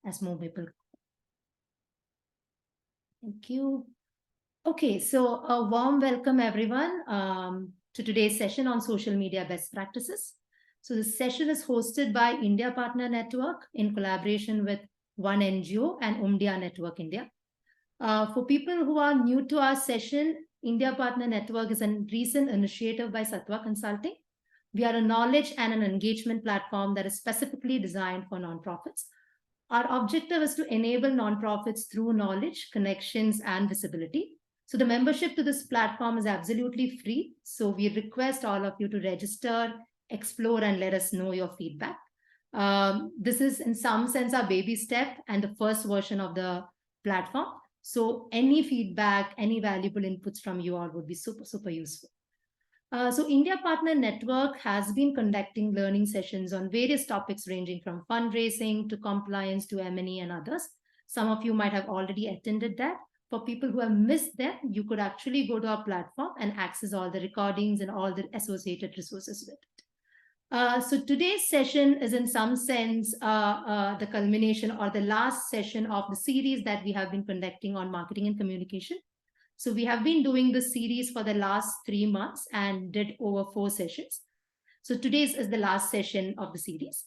as more people. Thank you. Okay, so a warm welcome everyone to today's session on social media best practices. So this session is hosted by India Partner Network in collaboration with One NGO and Umdia Network India. For people who are new to our session, India Partner Network is a recent initiative by Satwa Consulting. We are a knowledge and an engagement platform that is specifically designed for nonprofits. Our objective is to enable nonprofits through knowledge, connections, and visibility. So the membership to this platform is absolutely free. So we request all of you to register, explore, and let us know your feedback. This is in some sense our baby step and the first version of the platform. So any feedback, any valuable inputs from you all would be super, super useful. So India Partner Network has been conducting learning sessions on various topics ranging from fundraising to compliance to M&E and others. Some of you might have already attended that. For people who have missed that, you could actually go to our platform and access all the recordings and all the associated resources with it. So today's session is in some sense the culmination or the last session of the series that we have been conducting on marketing and communication. So we have been doing this series for the last 3 months and did over 4 sessions. So today's is the last session of the series.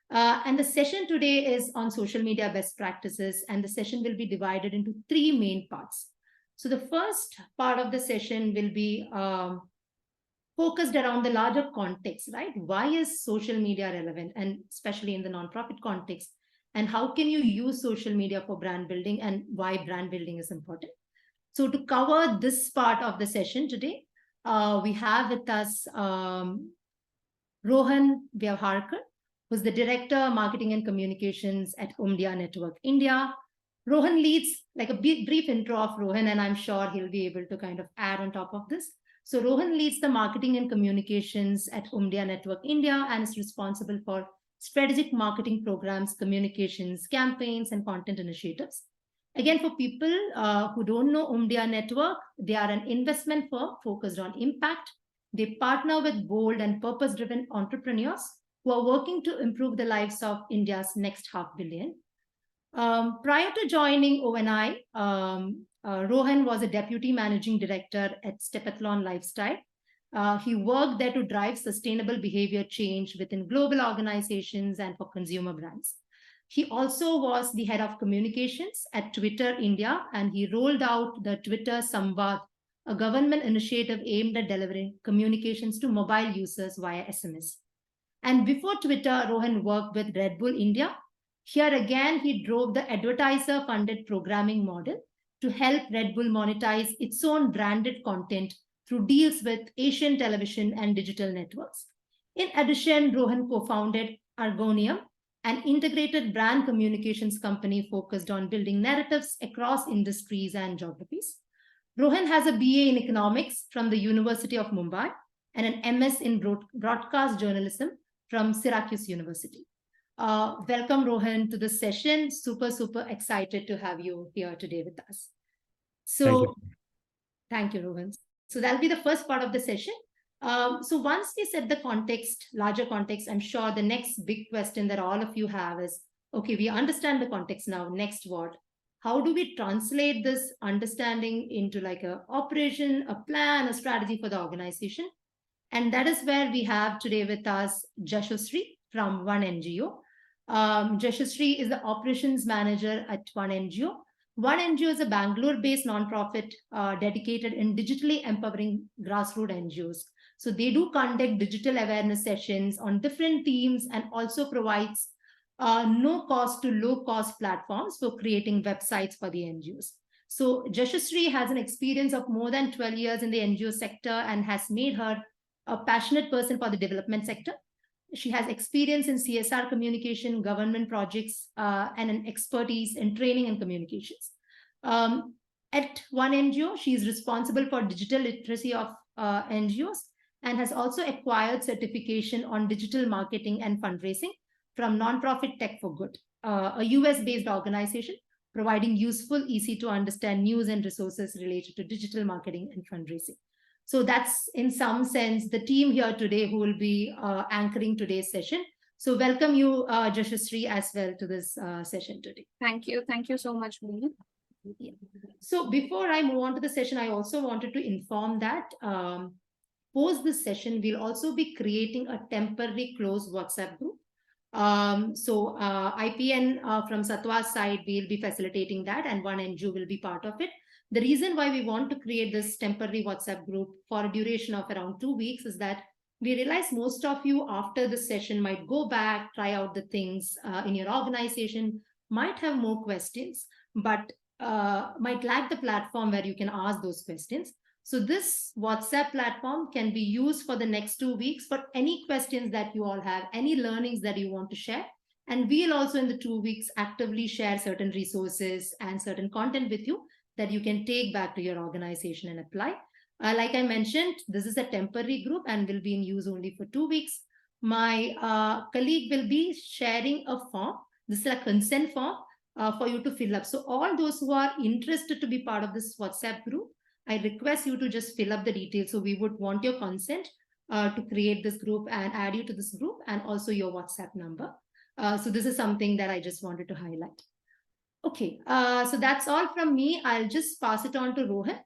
And the session today is on social media best practices, and the session will be divided into 3 main parts. So the first part of the session will be focused around the larger context, right? Why is social media relevant, and especially in the nonprofit context? And how can you use social media for brand building, and why brand building is important? So to cover this part of the session today, we have with us Rohan Vyavharkar, who's the Director, Marketing and Communications at Umdia Network India. Rohan leads, like a brief intro of Rohan, and I'm sure he'll be able to kind of add on top of this. So Rohan leads the Marketing and Communications at Umdia Network India and is responsible for strategic marketing programs, communications, campaigns, and content initiatives. Again, for people who don't know Umdia Network, they are an investment firm focused on impact. They partner with bold and purpose-driven entrepreneurs who are working to improve the lives of India's next 500 million. Prior to joining ONI, Rohan was a deputy managing director at Stepathlon Lifestyle. He worked there to drive sustainable behavior change within global organizations and for consumer brands. He also was the head of communications at Twitter India, and he rolled out the Twitter Samvad, a government initiative aimed at delivering communications to mobile users via SMS. And before Twitter, Rohan worked with Red Bull India. Here again, he drove the advertiser-funded programming model to help Red Bull monetize its own branded content through deals with Asian television and digital networks. In addition, Rohan co-founded Argonium, an integrated brand communications company focused on building narratives across industries and geographies. Rohan has a BA in economics from the University of Mumbai and an MS in broadcast journalism from Syracuse University. Welcome, Rohan, to this session. Super, super excited to have you here today with us. So, thank you, Rohan. So that'll be the first part of the session. So once we set the context, larger context, I'm sure the next big question that all of you have is, okay, we understand the context now, next what? How do we translate this understanding into like a operation, a plan, a strategy for the organization? And that is where we have today with us Jashashree from One NGO. Jashashree is the operations manager at One NGO. One NGO is a Bangalore-based nonprofit dedicated in digitally empowering grassroots NGOs. So they do conduct digital awareness sessions on different themes and also provides no-cost to low-cost platforms for creating websites for the NGOs. So Jashashree has an experience of more than 12 years in the NGO sector and has made her a passionate person for the development sector. She has experience in CSR communication, government projects, and an expertise in training and communications. At One NGO, she is responsible for digital literacy of NGOs and has also acquired certification on digital marketing and fundraising from Nonprofit Tech for Good, a US-based organization providing useful, easy to understand news and resources related to digital marketing and fundraising. So that's in some sense the team here today who will be anchoring today's session. So welcome you, Jashashree, as well to this session today. Thank you. Thank you so much, Mini. Yeah. So before I move on to the session, I also wanted to inform that post this session, we'll also be creating a temporary closed WhatsApp group. IPN from Satwa's side, we'll be facilitating that, and one NGO will be part of it. The reason why we want to create this temporary WhatsApp group for a duration of around 2 weeks is that we realize most of you after this session might go back, try out the things in your organization, might have more questions, but might lack the platform where you can ask those questions. So this WhatsApp platform can be used for the next 2 weeks for any questions that you all have, any learnings that you want to share. And we'll also in the 2 weeks actively share certain resources and certain content with you that you can take back to your organization and apply. Like I mentioned, this is a temporary group and will be in use only for 2 weeks. My colleague will be sharing a form. This is a consent form for you to fill up. So all those who are interested to be part of this WhatsApp group, I request you to just fill up the details. So we would want your consent to create this group and add you to this group, and also your WhatsApp number. So this is something that I just wanted to highlight. Okay, so that's all from me. I'll just pass it on to Rohan.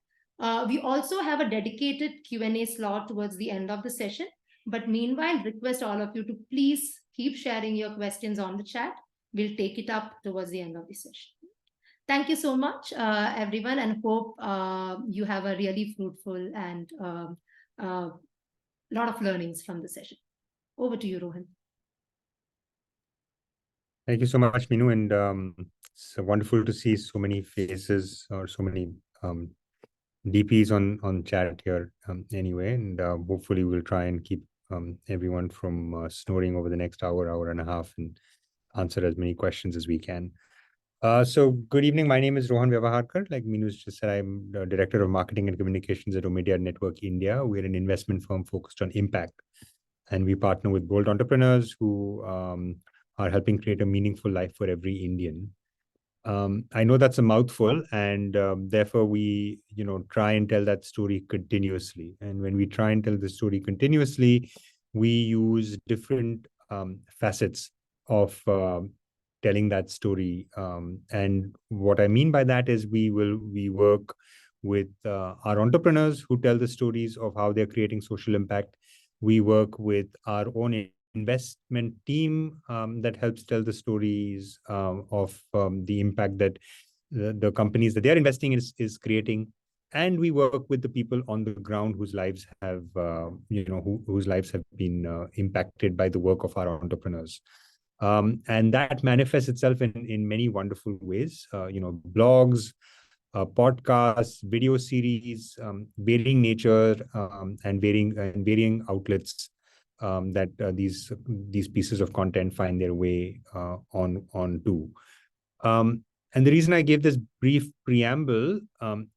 We also have a dedicated Q&A slot towards the end of the session. But meanwhile, request all of you to please keep sharing your questions on the chat. We'll take it up towards the end of the session. Thank you so much, everyone, and hope you have a really fruitful and lot of learnings from the session. Over to you, Rohan. Thank you so much, Minu, and it's wonderful to see so many faces or so many DPs on chat here anyway, and hopefully we'll try and keep everyone from snoring over the next hour and a half, and answer as many questions as we can. So good evening. My name is Rohan Vyavaharkar. Like Minu just said, I'm the Director of Marketing and Communications at Omedia Network India. We're an investment firm focused on impact, and we partner with bold entrepreneurs who are helping create a meaningful life for every Indian. I know that's a mouthful, and therefore we, try and tell that story continuously. And when we try and tell the story continuously, we use different facets of telling that story. And what I mean by that is we work with our entrepreneurs who tell the stories of how they're creating social impact. We work with our own investment team that helps tell the stories of the impact that the companies that they're investing in is creating. And we work with the people on the ground whose lives have, whose lives have been impacted by the work of our entrepreneurs. And that manifests itself in many wonderful ways, blogs, podcasts, video series, varying nature, and varying outlets that these pieces of content find their way onto. And the reason I gave this brief preamble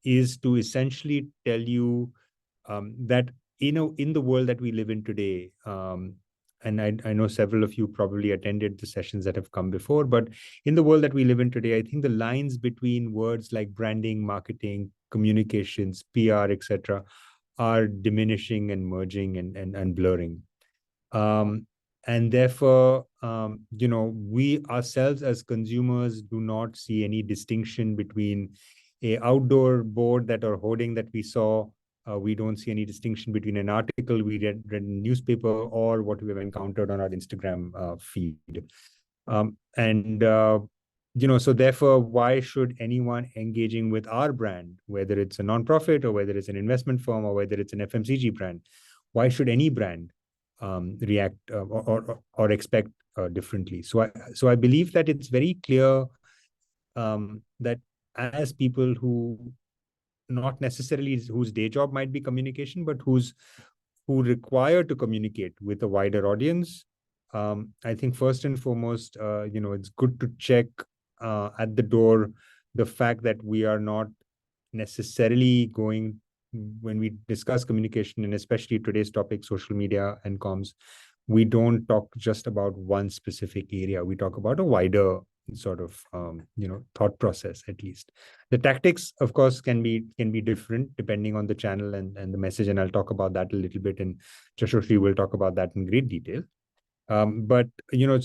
is to essentially tell you that in the world that we live in today, and I know several of you probably attended the sessions that have come before, but in the world that we live in today, I think the lines between words like branding, marketing, communications, PR, etc., are diminishing and merging and blurring. And therefore, we ourselves as consumers do not see any distinction between a outdoor board or hoarding that we saw. We don't see any distinction between an article we read in a newspaper or what we have encountered on our Instagram feed. So therefore, why should anyone engaging with our brand, whether it's a nonprofit or whether it's an investment firm or whether it's an FMCG brand, why should any brand react or expect differently? So I believe that it's very clear that as people who not necessarily whose day job might be communication, but who require to communicate with a wider audience, I think first and foremost, it's good to check at the door the fact that we are not necessarily going, when we discuss communication, and especially today's topic, social media and comms, we don't talk just about one specific area. We talk about a wider sort of thought process. At least the tactics, of course, can be different depending on the channel and the message, and I'll talk about that a little bit, and Jashashree will talk about that in great detail. But you know,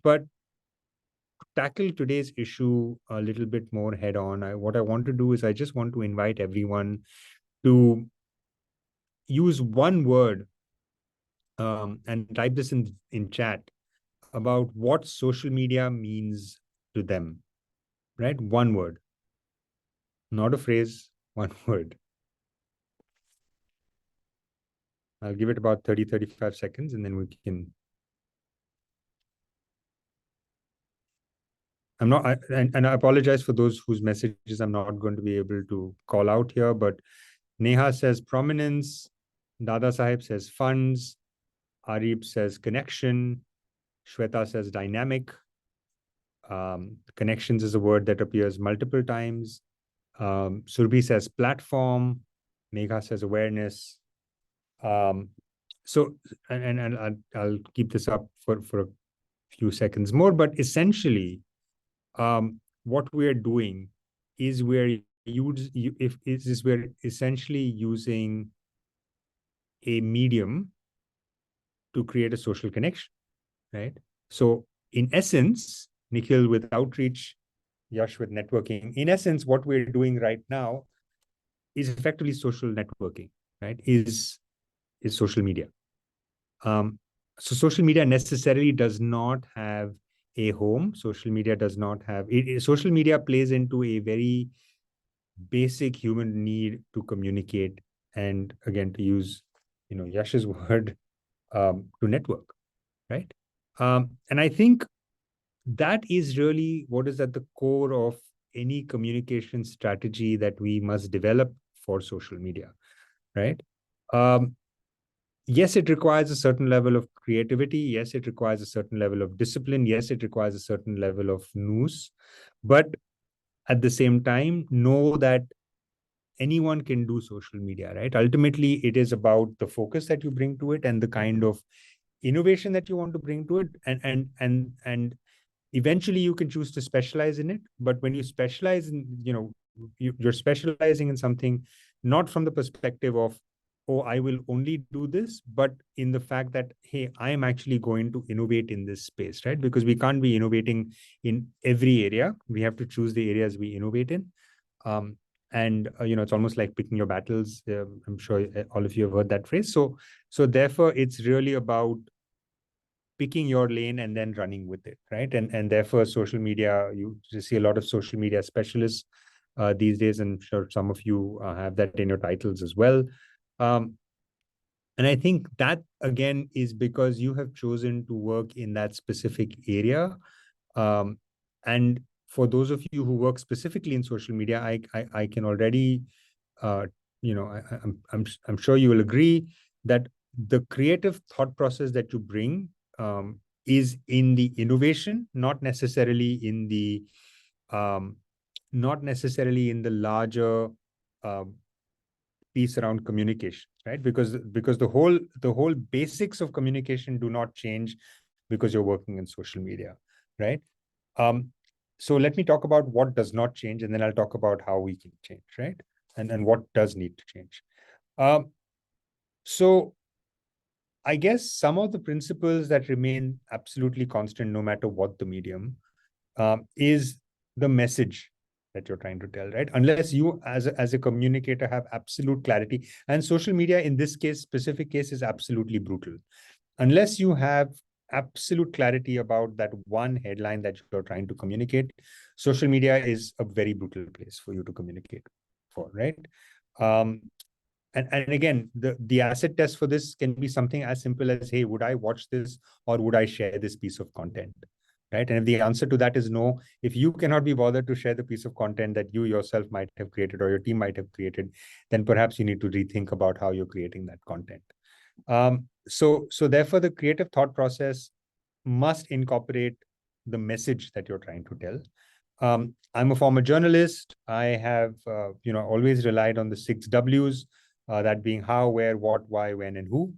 but tackle today's issue a little bit more head on. What I want to do is I just want to invite everyone to use one word and type this in chat about what social media means to them, right? One word, not a phrase, one word. I'll give it about 35 seconds and then we can. I'm not, and I apologize for those whose messages I'm not going to be able to call out here, but Neha says prominence, Dada Sahib says funds, Arif says connection, Shweta says dynamic. Connections is a word that appears multiple times. Surbhi says platform, Megha says awareness. So, and I'll keep this up for a few seconds more, but essentially, what we're doing is we're essentially using a medium to create a social connection, right? So in essence, Nikhil with outreach, Yash with networking, in essence, what we're doing right now is effectively social networking, right? Is social media. So social media necessarily does not have a home. Social media does not have social media plays into a very basic human need to communicate, and again, to use Yash's word, to network, right? And I think that is really what is at the core of any communication strategy that we must develop for social media, right? Yes, it requires a certain level of creativity. Yes, it requires a certain level of discipline. Yes, it requires a certain level of nous. But at the same time, know that anyone can do social media, right? Ultimately, it is about the focus that you bring to it and the kind of innovation that you want to bring to it. And eventually you can choose to specialize in it. But when you specialize in, you're specializing in something, not from the perspective of, oh, I will only do this, but in the fact that, hey, I am actually going to innovate in this space, right? Because we can't be innovating in every area. We have to choose the areas we innovate in. And it's almost like picking your battles. I'm sure all of you have heard that phrase. So therefore, it's really about picking your lane and then running with it, right? And therefore, social media, you see a lot of social media specialists these days, and I'm sure some of you have that in your titles as well. And I think that, again, is because you have chosen to work in that specific area. And for those of you who work specifically in social media, I can already, I'm sure you will agree that the creative thought process that you bring is in the innovation, not necessarily in the larger piece around communication, right? Because the whole basics of communication do not change because you're working in social media, right? So let me talk about what does not change, and then I'll talk about how we can change, right? And what does need to change. So I guess some of the principles that remain absolutely constant, no matter what the medium, is the message that you're trying to tell, right? Unless you, as a communicator, have absolute clarity, and social media in this specific case, is absolutely brutal. Unless you have absolute clarity about that one headline that you're trying to communicate, social media is a very brutal place for you to communicate for, right? And again, the acid test for this can be something as simple as, hey, would I watch this or would I share this piece of content, right? And if the answer to that is no, if you cannot be bothered to share the piece of content that you yourself might have created or your team might have created, then perhaps you need to rethink about how you're creating that content. So therefore, the creative thought process must incorporate the message that you're trying to tell. I'm a former journalist. I have, always relied on the 6 W's, that being how, where, what, why, when, and who.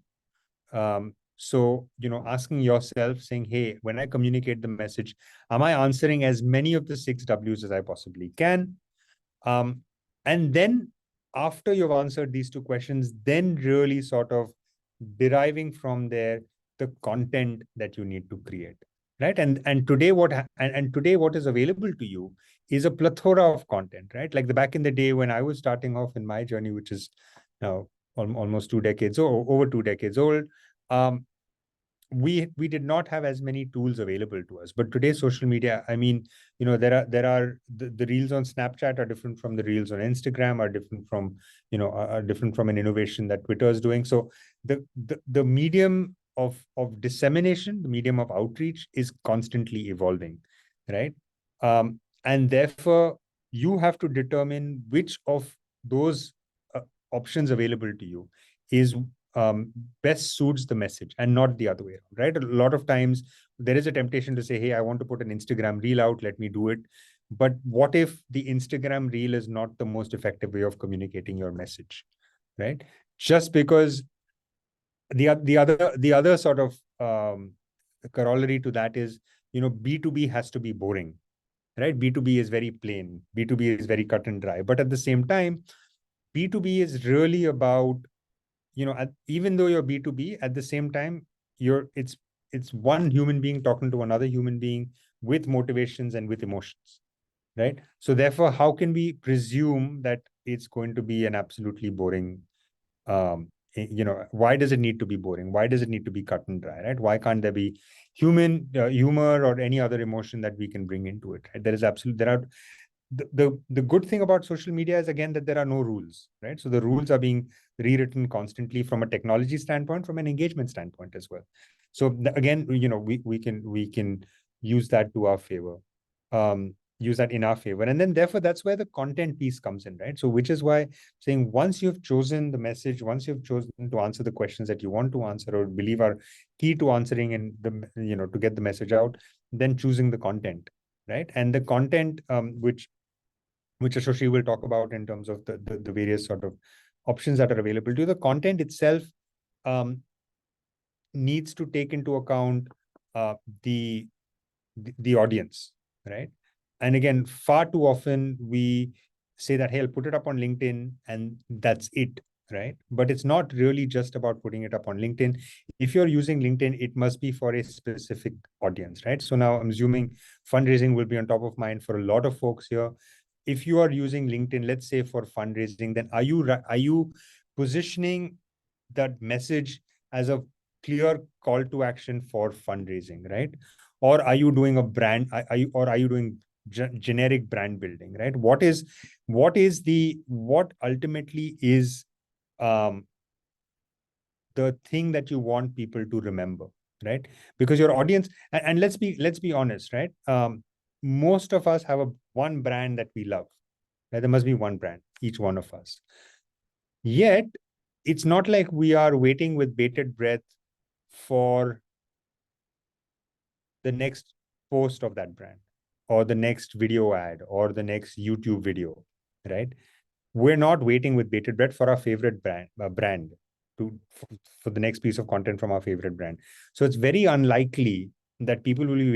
So, asking yourself, saying, hey, when I communicate the message, am I answering as many of the 6 W's as I possibly can? And then after you've answered these 2 questions, then really sort of deriving from there, the content that you need to create, right? And today and today what is available to you is a plethora of content, right? Like the back in the day when I was starting off in my journey, which is now almost 2 decades or over 2 decades old, we did not have as many tools available to us. But today, social media, I mean, there are the reels on Snapchat are different from the reels on Instagram, are different from, are different from an innovation that Twitter is doing. So the medium of dissemination, the medium of outreach is constantly evolving, right? And therefore, you have to determine which of those options available to you is best suits the message and not the other way around, right? A lot of times there is a temptation to say, hey, I want to put an Instagram reel out, let me do it. But what if the Instagram reel is not the most effective way of communicating your message, right? Just because the other sort of corollary to that is, B2B has to be boring, right? B2B is very plain. B2B is very cut and dry. But at the same time, B2B is really about, even though you're B2B, at the same time, it's one human being talking to another human being with motivations and with emotions, right? So therefore, how can we presume that it's going to be an absolutely boring, why does it need to be boring? Why does it need to be cut and dry, right? Why can't there be humor or any other emotion that we can bring into it, right? There are the good thing about social media is, again, that there are no rules, right? So the rules are being rewritten constantly from a technology standpoint, from an engagement standpoint as well. So again, we can use that to our favor, use that in our favor. And then therefore, that's where the content piece comes in, right? So which is why saying, once you've chosen the message, once you've chosen to answer the questions that you want to answer or believe are key to answering and to get the message out, then choosing the content, right? And the content, which Ashoshi will talk about in terms of the various sort of options that are available to you. The content itself needs to take into account the audience, right? And again, far too often we say that, hey, I'll put it up on LinkedIn and that's it, right? But it's not really just about putting it up on LinkedIn. If you're using LinkedIn, it must be for a specific audience, right? So now I'm assuming fundraising will be on top of mind for a lot of folks here. If you are using LinkedIn, let's say for fundraising, then are you positioning that message as a clear call to action for fundraising, right? Or are you doing a brand? Are you doing generic brand building, right? What ultimately is the thing that you want people to remember, right? Because your audience, and let's be honest, right? Most of us have one brand that we love, right? There must be one brand, each one of us. Yet, it's not like we are waiting with bated breath for the next post of that brand or the next video ad or the next YouTube video, right? We're not waiting with bated breath for our favorite brand for the next piece of content from our favorite brand. So it's very unlikely that people will be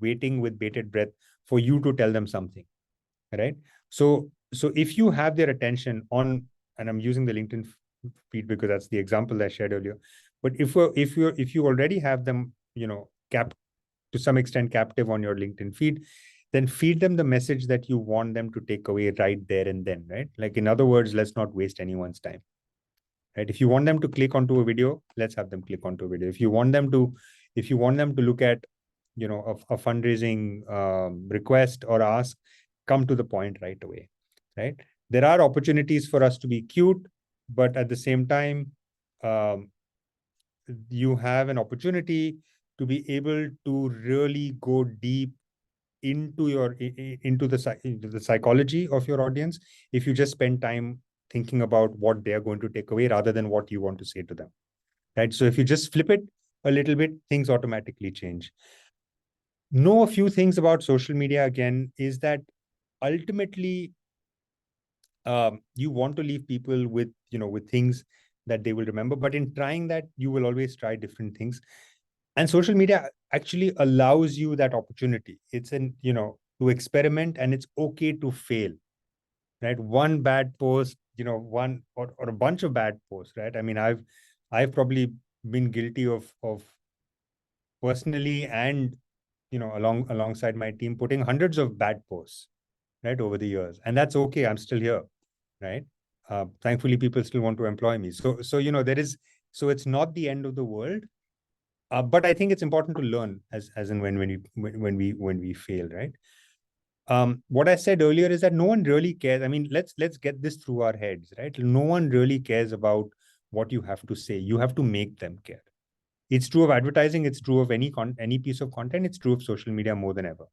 waiting with bated breath for you to tell them something, right? So if you have their attention on, and I'm using the LinkedIn feed because that's the example that I shared earlier, but if you already have them, to some extent captive on your LinkedIn feed, then feed them the message that you want them to take away right there and then, right? Like, in other words, let's not waste anyone's time, right? If you want them to click onto a video, let's have them click onto a video. If you want them to look at, a fundraising request or ask, come to the point right away, right? There are opportunities for us to be cute, but at the same time, you have an opportunity to be able to really go deep into the psychology of your audience if you just spend time thinking about what they're going to take away rather than what you want to say to them, right? So if you just flip it a little bit, things automatically change. Know a few things about social media, again, is that ultimately you want to leave people with things that they will remember, but in trying that, you will always try different things. And social media actually allows you that opportunity. It's to experiment, and it's okay to fail, right? One bad post, one or a bunch of bad posts, right? I mean, I've probably been guilty of personally and, alongside my team, putting hundreds of bad posts, right, over the years. And that's okay. I'm still here, right? Thankfully, people still want to employ me. So, so it's not the end of the world. But I think it's important to learn as and when we fail, right? What I said earlier is that no one really cares. I mean, let's get this through our heads, right? No one really cares about what you have to say. You have to make them care. It's true of advertising. It's true of any piece of content. It's true of social media more than ever,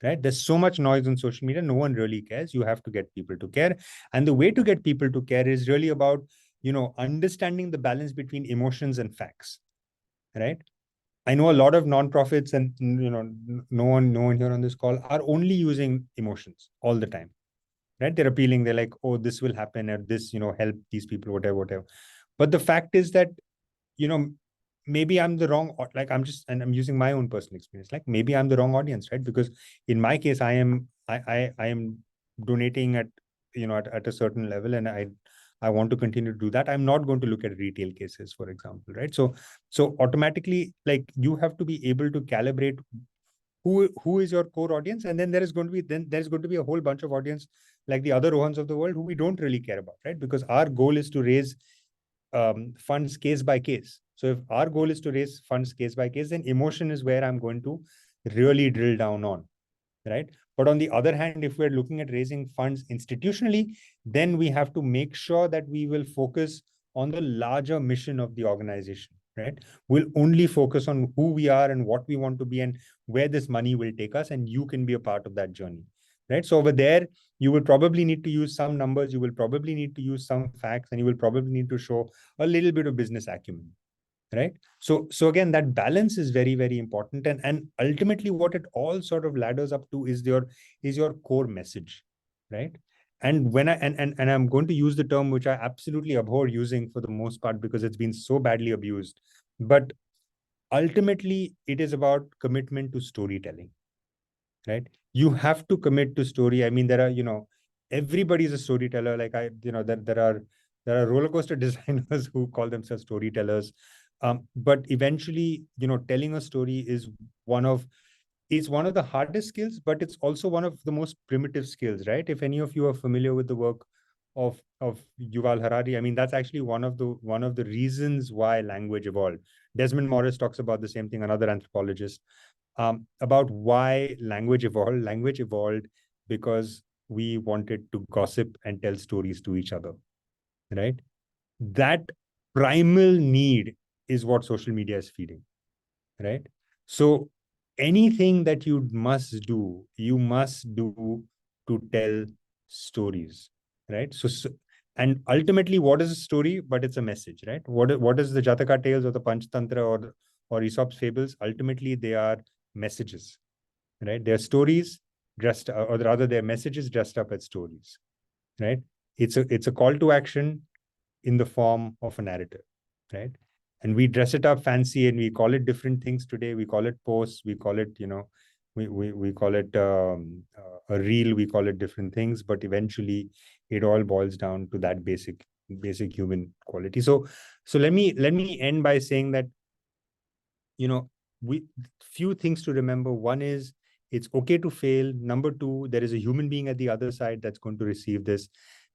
right? There's so much noise on social media. No one really cares. You have to get people to care. And the way to get people to care is really about, understanding the balance between emotions and facts, right? I know a lot of nonprofits and, no one here on this call are only using emotions all the time, right? They're appealing. They're like, oh, this will happen, or this, help these people, whatever. But the fact is that, maybe I'm the wrong, like I'm using my own personal experience. Like maybe I'm the wrong audience, right? Because in my case, I am donating at, at a certain level, and I want to continue to do that. I'm not going to look at retail cases, for example, right? So automatically, like you have to be able to calibrate who is your core audience, and then there's going to be a whole bunch of audience like the other Rohans of the world who we don't really care about, right? Because our goal is to raise funds case by case. So if our goal is to raise funds case by case, then emotion is where I'm going to really drill down on, right? But on the other hand, if we're looking at raising funds institutionally, then we have to make sure that we will focus on the larger mission of the organization, right? We'll only focus on who we are and what we want to be and where this money will take us, and you can be a part of that journey, right? So over there, you will probably need to use some numbers, you will probably need to use some facts, and you will probably need to show a little bit of business acumen, right? So again, that balance is very, very important. And ultimately what it all sort of ladders up to is your core message, right? And when and I'm going to use the term which I absolutely abhor using for the most part because it's been so badly abused, but ultimately it is about commitment to storytelling, right? You have to commit to story. I mean, there are, everybody's a storyteller. Like there are roller coaster designers who call themselves storytellers. But eventually, telling a story is one of the hardest skills, but it's also one of the most primitive skills, right? If any of you are familiar with the work of Yuval Harari, I mean, that's actually one of the reasons why language evolved. Desmond Morris talks about the same thing, another anthropologist, about why language evolved. Language evolved because we wanted to gossip and tell stories to each other, right? That primal need is what social media is feeding, right? So anything that you must do to tell stories, right? So and ultimately, what is a story? But it's a message, right? What is the Jataka tales or the Panchtantra or Aesop's fables? Ultimately, they are messages, right? They're stories dressed, or rather, they're messages dressed up as stories, right? It's a call to action in the form of a narrative, right? And we dress it up fancy and we call it different things today. We call it posts, we call it, we call it a reel, we call it different things, but eventually it all boils down to that basic human quality. So let me end by saying that, we few things to remember. One is it's okay to fail. Number two, there is a human being at the other side that's going to receive this.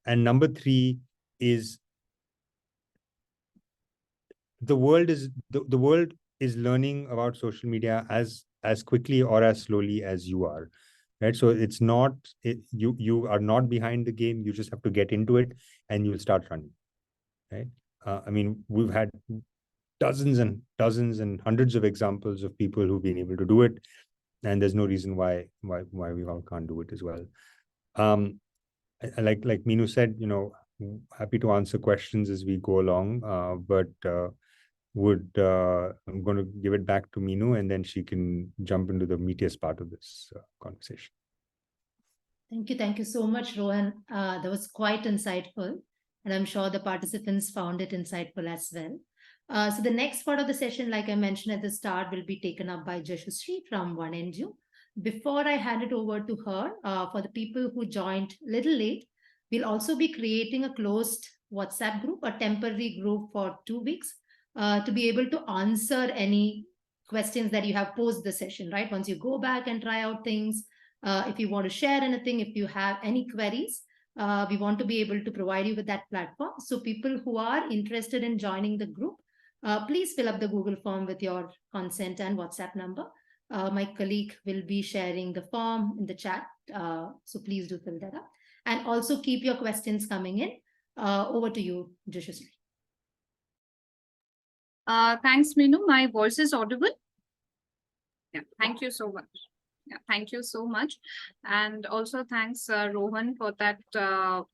And number three is the world is learning about social media as quickly or as slowly as you are, right? So it's not you are not behind the game. You just have to get into it and you'll start running, right? I mean, we've had dozens and dozens and hundreds of examples of people who've been able to do it, and there's no reason why we all can't do it as well. Like Meenu said, happy to answer questions as we go along, but I'm going to give it back to Meenu, and then she can jump into the meatiest part of this conversation. Thank you so much, Rohan. That was quite insightful, and I'm sure the participants found it insightful as well. So the next part of the session, like I mentioned at the start, will be taken up by Jashushree from One NGO. Before I hand it over to her, for the people who joined a little late, we'll also be creating a closed WhatsApp group, a temporary group for 2 weeks, to be able to answer any questions that you have post the session, right? Once you go back and try out things, if you want to share anything, if you have any queries, we want to be able to provide you with that platform. So people who are interested in joining the group, please fill up the Google form with your consent and WhatsApp number. My colleague will be sharing the form in the chat. So please do fill that up. And also keep your questions coming in. Over to you, Jashasri. Thanks, Minu. My voice is audible. Yeah, thank you so much. Yeah, thank you so much. And also thanks, Rohan, for that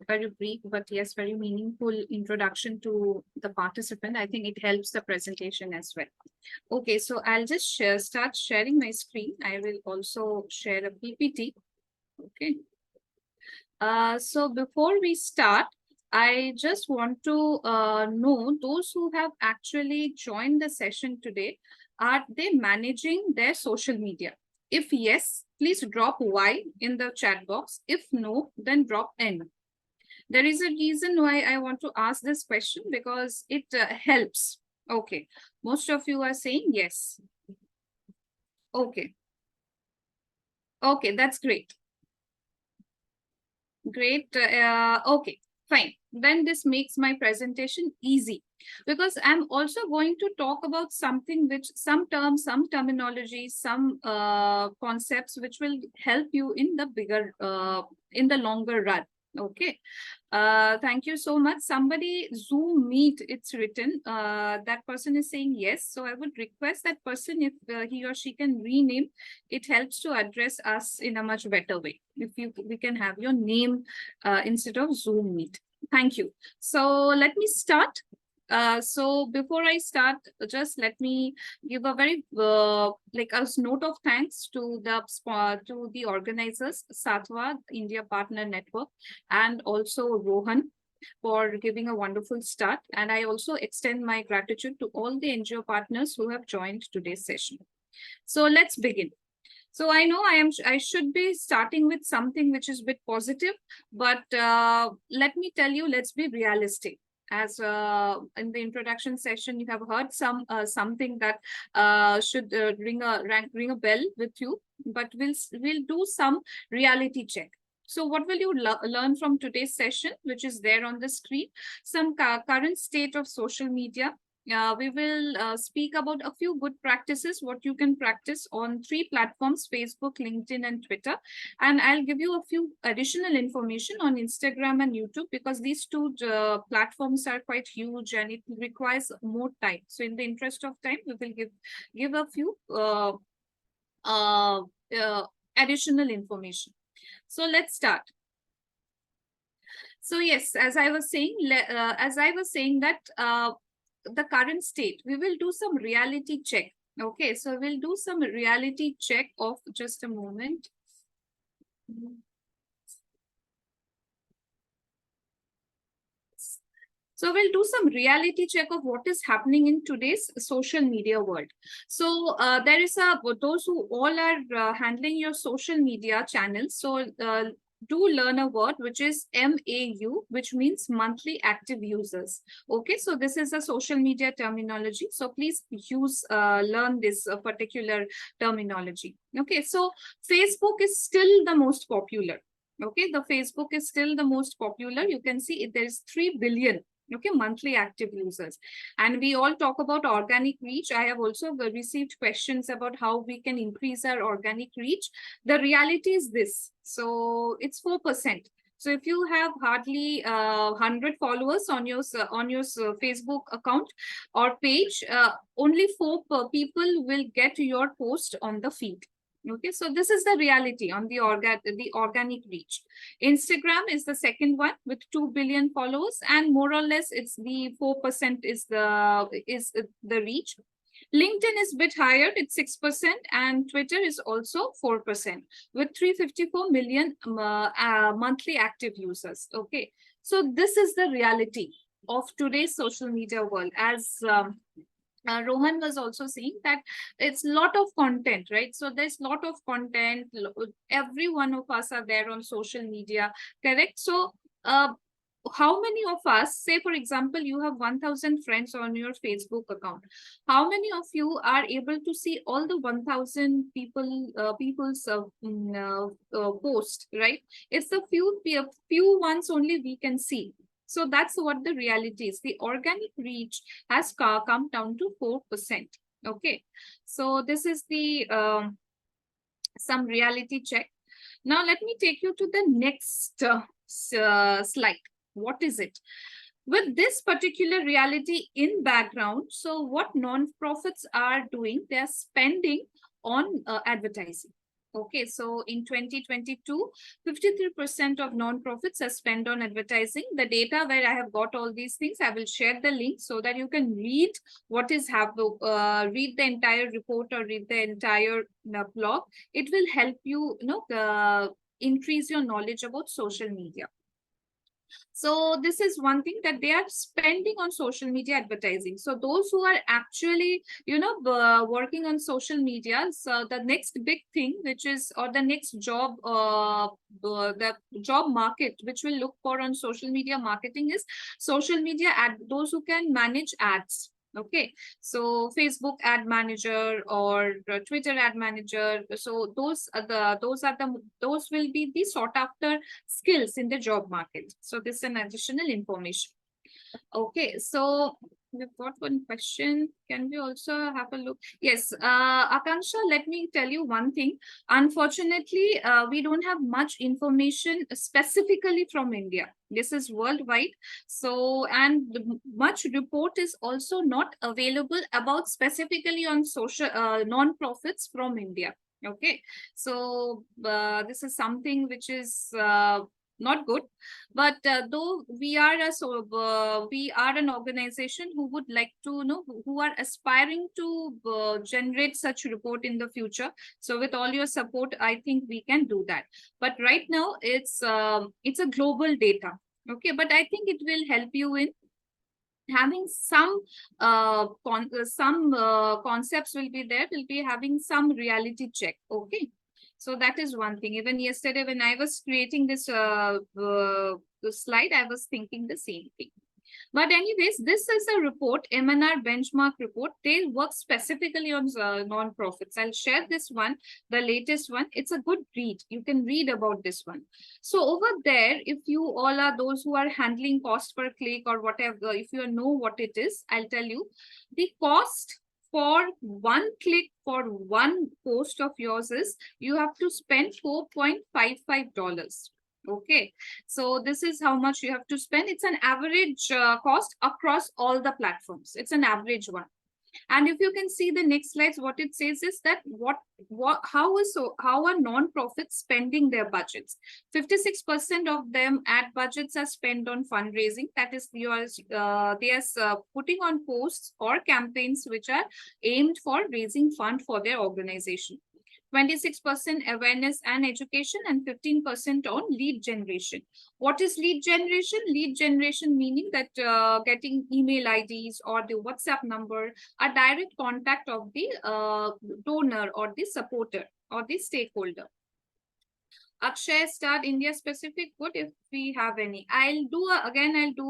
very brief, but yes, very meaningful introduction to the participant. I think it helps the presentation as well. Okay, so I'll just start sharing my screen. I will also share a PPT. Okay. So before we start, I just want to know those who have actually joined the session today, are they managing their social media? If yes, please drop Y in the chat box. If no, then drop N. There is a reason why I want to ask this question, because it helps. Okay, most of you are saying yes. Okay. Okay, that's great. Great. Okay, fine. Then this makes my presentation easy, because I'm also going to talk about something which some terms, some terminology, some concepts which will help you in the bigger, in the longer run. Okay. Thank you so much. Somebody Zoom Meet, it's written. That person is saying yes. So I would request that person, if he or she can rename, it helps to address us in a much better way. If we can have your name instead of Zoom Meet. Thank you. So let me start. So before I start, just let me give a very like a note of thanks to the organizers, Satwa India Partner Network, and also Rohan for giving a wonderful start. And I also extend my gratitude to all the NGO partners who have joined today's session. So let's begin. So I know I should be starting with something which is a bit positive, but let me tell you, let's be realistic. As in the introduction session, you have heard something that should ring a bell with you, but we'll do some reality check. So what will you learn from today's session, which is there on the screen? Some current state of social media. We will speak about a few good practices, what you can practice on 3 platforms, Facebook, LinkedIn, and Twitter. And I'll give you a few additional information on Instagram and YouTube, because these 2 platforms are quite huge and it requires more time. So in the interest of time, we will give a few additional information. So let's start. So yes, as I was saying that the current state, we will do some reality check. Okay, so we'll do some reality check of, just a moment. So we'll do some reality check of what is happening in today's social media world. So there is those who all are handling your social media channels. So do learn a word which is MAU, which means monthly active users. Okay, so this is a social media terminology. So please learn this particular terminology. Okay, so Facebook is still the most popular. Okay, the Facebook is still the most popular. You can see there is 3 billion. Okay, monthly active users. And we all talk about organic reach. I have also received questions about how we can increase our organic reach. The reality is this. So it's 4%. So if you have hardly 100 followers on your Facebook account or page, only 4 people will get your post on the feed. Okay, so this is the reality on the organic reach. Instagram is the second one with 2 billion followers, and more or less it's the 4% is the reach. LinkedIn is a bit higher, it's 6%, and Twitter is also 4% with 354 million monthly active users. Okay, so this is the reality of today's social media world. As Rohan was also saying that it's a lot of content, right? So there's a lot of content. Every one of us are there on social media, correct? So how many of us, say for example, you have 1,000 friends on your Facebook account. How many of you are able to see all the 1,000 people's post, right? It's the few ones only we can see. So that's what the reality is. The organic reach has come down to 4%. Okay, so this is the some reality check. Now let me take you to the next slide. What is it? With this particular reality in background, so what non-profits are doing, they are spending on advertising. Okay, so in 2022, 53% of non-profits are spent on advertising. The data where I have got all these things, I will share the link so that you can read what is happening, read the entire report or read the entire blog. It will help you, increase your knowledge about social media. So this is one thing that they are spending on social media advertising. So those who are actually, working on social media, so the next big thing, which is, or the next job, the job market, which will look for on social media marketing is social media those who can manage ads. Okay, so Facebook ad manager or Twitter ad manager. So those will be the sought after skills in the job market. So this is an additional information. Okay, so we've got one question. Can we also have a look? Yes, Akanksha, let me tell you one thing. Unfortunately, we don't have much information specifically from India. This is worldwide. So, and much report is also not available about specifically on social non-profits from India. Okay, so this is something which is not good, but though we are we are an organization who would like to who are aspiring to generate such report in the future. So with all your support, I think we can do that. But right now it's a global data. Okay, but I think it will help you in having some concepts will be there, will be having some reality check. Okay, so that is one thing. Even yesterday when I was creating this slide, I was thinking the same thing. But anyways, this is a report, MNR benchmark report. They work specifically on non-profits. I'll share this one, the latest one. It's a good read. You can read about this one. So over there, if you all are those who are handling cost per click or whatever, if you know what it is, I'll tell you. The cost for one click for one post of yours is you have to spend $4.55. Okay, so this is how much you have to spend. It's an average cost across all the platforms. It's an average one. And if you can see the next slides, what it says is that how are non-profits spending their budgets? 56% of them ad budgets are spent on fundraising. That is, they are putting on posts or campaigns which are aimed for raising fund for their organization. 26% awareness and education, and 15% on lead generation. What is lead generation? Lead generation meaning that getting email IDs or the WhatsApp number, a direct contact of the donor or the supporter or the stakeholder. Akshay, start India specific good if we have any. I'll do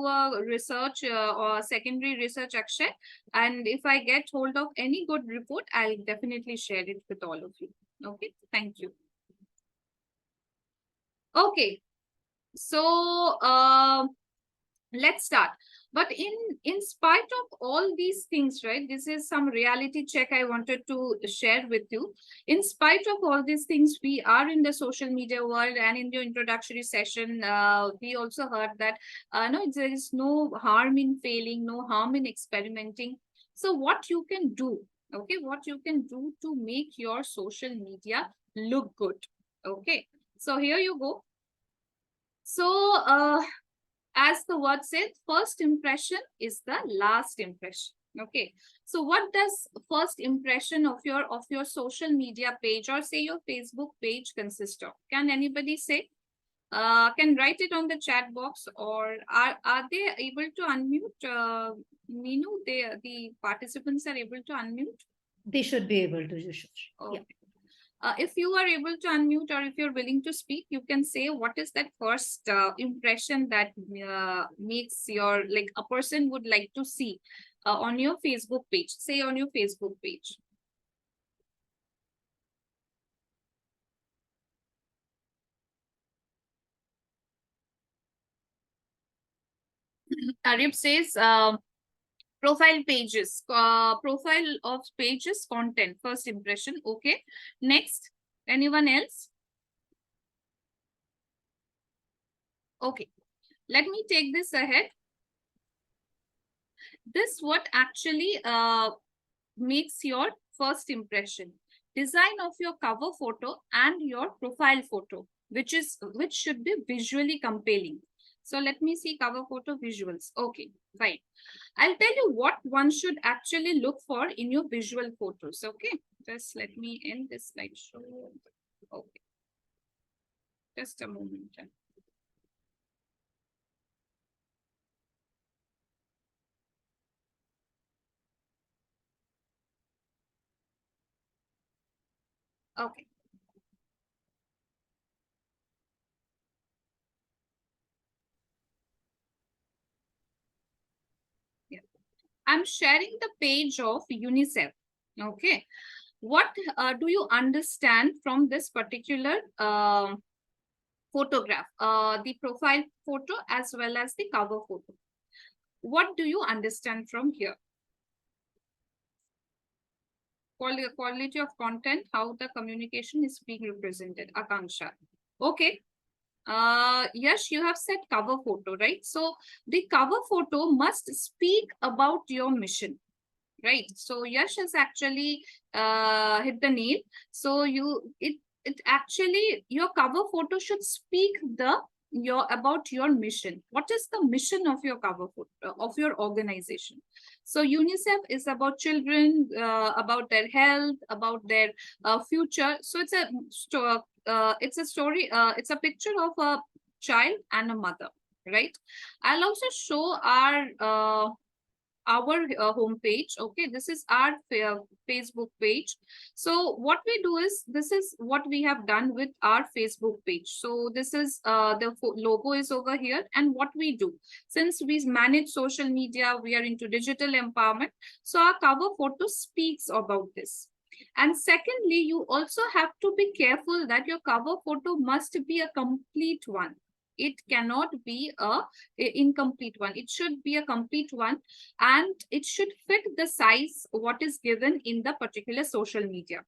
a research or secondary research, Akshay, and if I get hold of any good report, I'll definitely share it with all of you. Okay, thank you. Okay, so let's start. But in spite of all these things, right, this is some reality check I wanted to share with you. In spite of all these things, we are in the social media world, and in the introductory session, we also heard that no, there is no harm in failing, no harm in experimenting. So what you can do, okay, what you can do to make your social media look good. Okay, so here you go. So as the word says, first impression is the last impression. Okay, so what does first impression of your social media page or say your Facebook page consist of? Can anybody say? Can write it on the chat box, or are they able to unmute? Meenu, the participants are able to unmute. They should be able to. Okay. If you are able to unmute or if you're willing to speak, you can say what is that first impression that makes your, like, a person would like to see on your Facebook page. Say on your Facebook page. Arif says profile pages, profile of pages, content, first impression. Okay. Next, anyone else? Okay, let me take this ahead. This what actually makes your first impression. Design of your cover photo and your profile photo, which should be visually compelling. So let me see cover photo visuals. Okay, fine. I'll tell you what one should actually look for in your visual photos. Okay, just let me end this slideshow. Okay, just a moment. Okay. Yeah. I'm sharing the page of UNICEF. Okay. What do you understand from this particular photograph? The profile photo as well as the cover photo. What do you understand from here? Quality of content, how the communication is being represented. Akanksha. Okay. Yes, you have said cover photo, right? So the cover photo must speak about your mission, right? So Yash has actually hit the nail. So it actually, your cover photo should speak about your mission. What is the mission of your cover photo of your organization? So UNICEF is about children, about their health, about their future. So it's a story. It's a picture of a child and a mother, right? I'll also show our homepage. Okay, this is our Facebook page. So what we do is, this is what we have done with our Facebook page. So this is the logo is over here. And what we do, since we manage social media, we are into digital empowerment, so our cover photo speaks about this. And secondly, you also have to be careful that your cover photo must be a complete one. It cannot be a incomplete one. It should be a complete one, and it should fit the size what is given in the particular social media,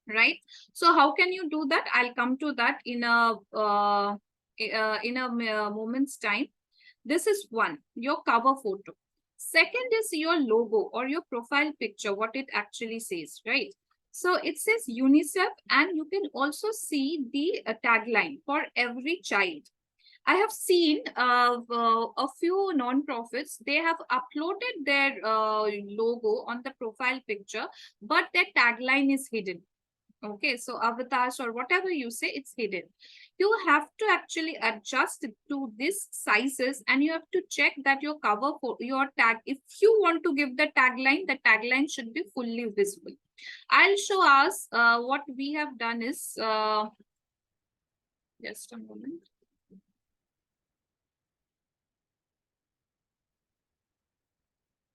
right? So how can you do that? I'll come to that in a moment's time. This is one, your cover photo. Second is your logo or your profile picture, what it actually says, right? So it says UNICEF, and you can also see the tagline, for every child. I have seen a few non-profits, they have uploaded their logo on the profile picture, but their tagline is hidden. Okay, so avatars or whatever you say, it's hidden. You have to actually adjust to these sizes, and you have to check that your cover for your tag, if you want to give the tagline should be fully visible. I'll show us what we have done is, just a moment.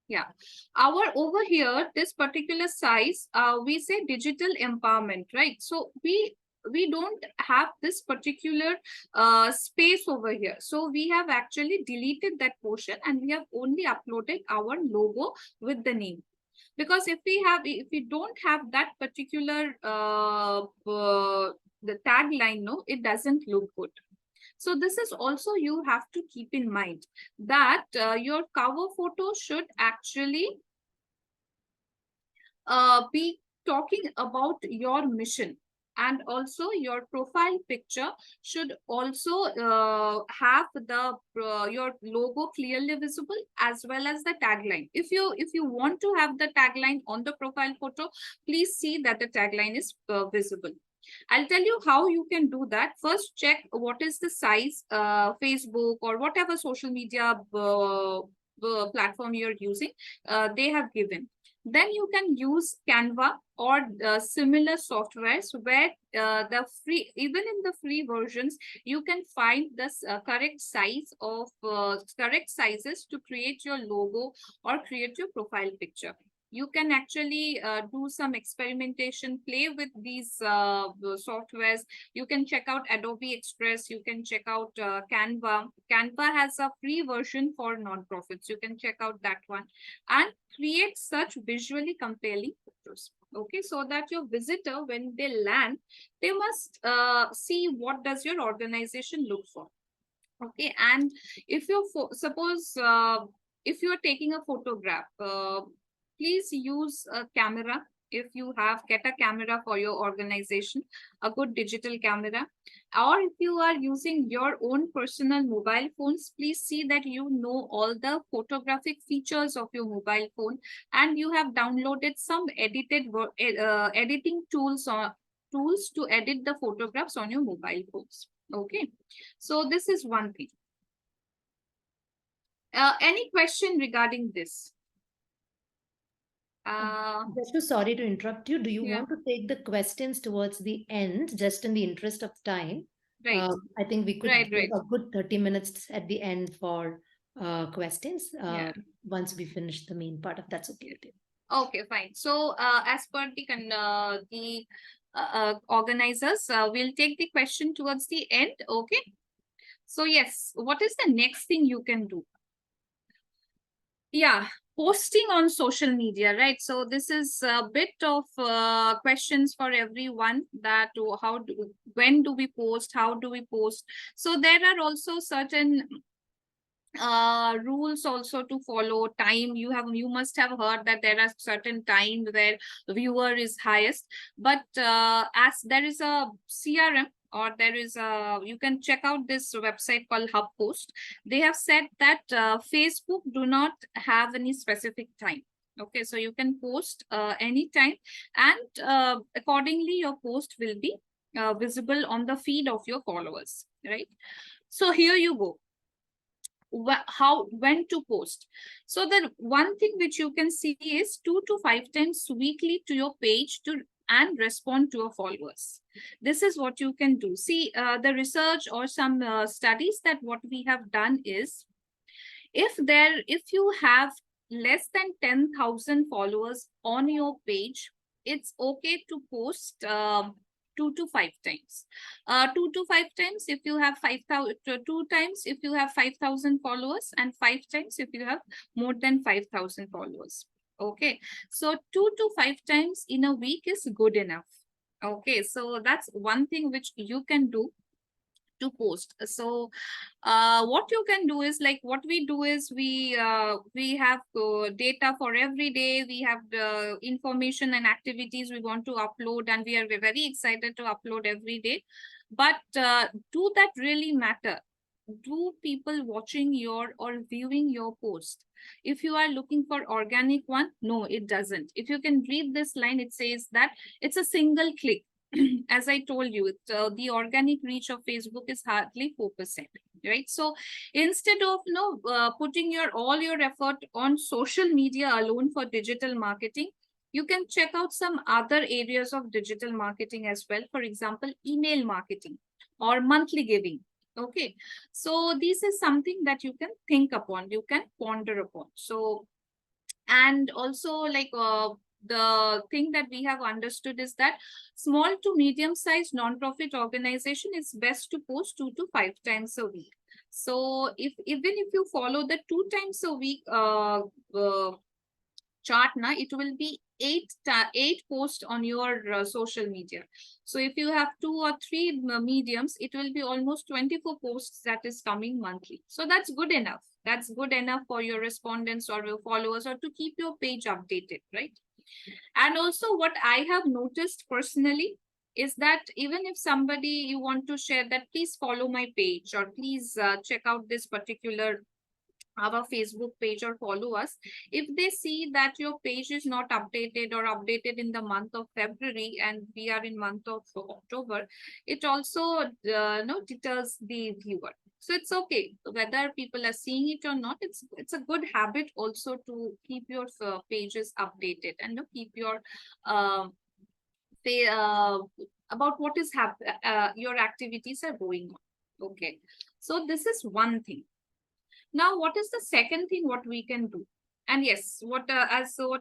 Yeah, our over here, this particular size, we say digital empowerment, right? So we don't have this particular space over here. So we have actually deleted that portion, and we have only uploaded our logo with the name. Because if we don't have that particular the tagline, no, it doesn't look good. So this is also, you have to keep in mind that your cover photo should actually be talking about your mission, and also your profile picture should also have the your logo clearly visible, as well as the tagline. If you want to have the tagline on the profile photo, please see that the tagline is visible. I'll tell you how you can do that. First, check what is the size, Facebook or whatever social media platform you're using, they have given. Then you can use Canva or similar softwares where the free, even in the free versions, you can find the correct size of correct sizes to create your logo or create your profile picture. You can actually do some experimentation, play with these softwares. You can check out Adobe Express. You can check out Canva. Canva has a free version for nonprofits. You can check out that one and create such visually compelling photos. Okay, so that your visitor, when they land, they must see what does your organization look for. Okay, and if you suppose if you are taking a photograph, please use a camera. If you have, get a camera for your organization, a good digital camera, or if you are using your own personal mobile phones, please see that you know all the photographic features of your mobile phone, and you have downloaded some editing tools or tools to edit the photographs on your mobile phones. Okay, so this is one thing. Any question regarding this? Just sorry to interrupt you. Do you Yeah. want to take the questions towards the end, just in the interest of time? Right. I think we could Right, give right. a good 30 minutes at the end for questions Yeah. once we finish the main part, if that's okay with you. Okay, fine. So, as per the organizers, we'll take the question towards the end. Okay. So, yes, what is the next thing you can do? Yeah, posting on social media, right? So this is a bit of questions for everyone, that when do we post, how do we post? So there are also certain rules also to follow. Time, you must have heard that there are certain times where viewer is highest, but as there is a CRM, or there is a, you can check out this website called HubPost. They have said that Facebook do not have any specific time. Okay, so you can post anytime, and accordingly your post will be visible on the feed of your followers, right? So here you go, when to post. So the one thing which you can see is 2 to 5 times weekly to your page to and respond to your followers. This is what you can do. See, the research or some studies that what we have done is, if you have less than 10,000 followers on your page, it's okay to post 2 to 5 times. 2 to 5 times if you have 5,000, 2 times if you have 5,000 followers, and 5 times if you have more than 5,000 followers. Okay, so 2 to 5 times in a week is good enough. Okay, so that's one thing which you can do to post. So what you can do is, like what we do is, we have data for every day. We have the information and activities we want to upload, and we are very excited to upload every day. But do that really matter? Do people watching your or viewing your post? If you are looking for organic one, no, it doesn't. If you can read this line, it says that it's a single click. As I told you, the organic reach of Facebook is hardly 4%, right? So instead of putting all your effort on social media alone for digital marketing, you can check out some other areas of digital marketing as well. For example, email marketing or monthly giving. Okay, so this is something that you can think upon, you can ponder upon. So, and also, like the thing that we have understood is that small to medium sized non-profit organization is best to post 2 to 5 times a week. So even if you follow the 2 times a week chart, it will be 8 posts on your social media. So if you have 2 or 3 mediums, it will be almost 24 posts that is coming monthly. So that's good enough. That's good enough for your respondents or your followers, or to keep your page updated, right? And also, what I have noticed personally is that even if somebody, you want to share that, please follow my page, or please check out this particular our Facebook page or follow us, if they see that your page is not updated or updated in the month of February and we are in month of October, it also deters the viewer. So it's okay whether people are seeing it or not. It's a good habit also to keep your pages updated and keep your say about what is your activities are going on. Okay, so this is one thing. Now, what is the second thing what we can do? And yes, what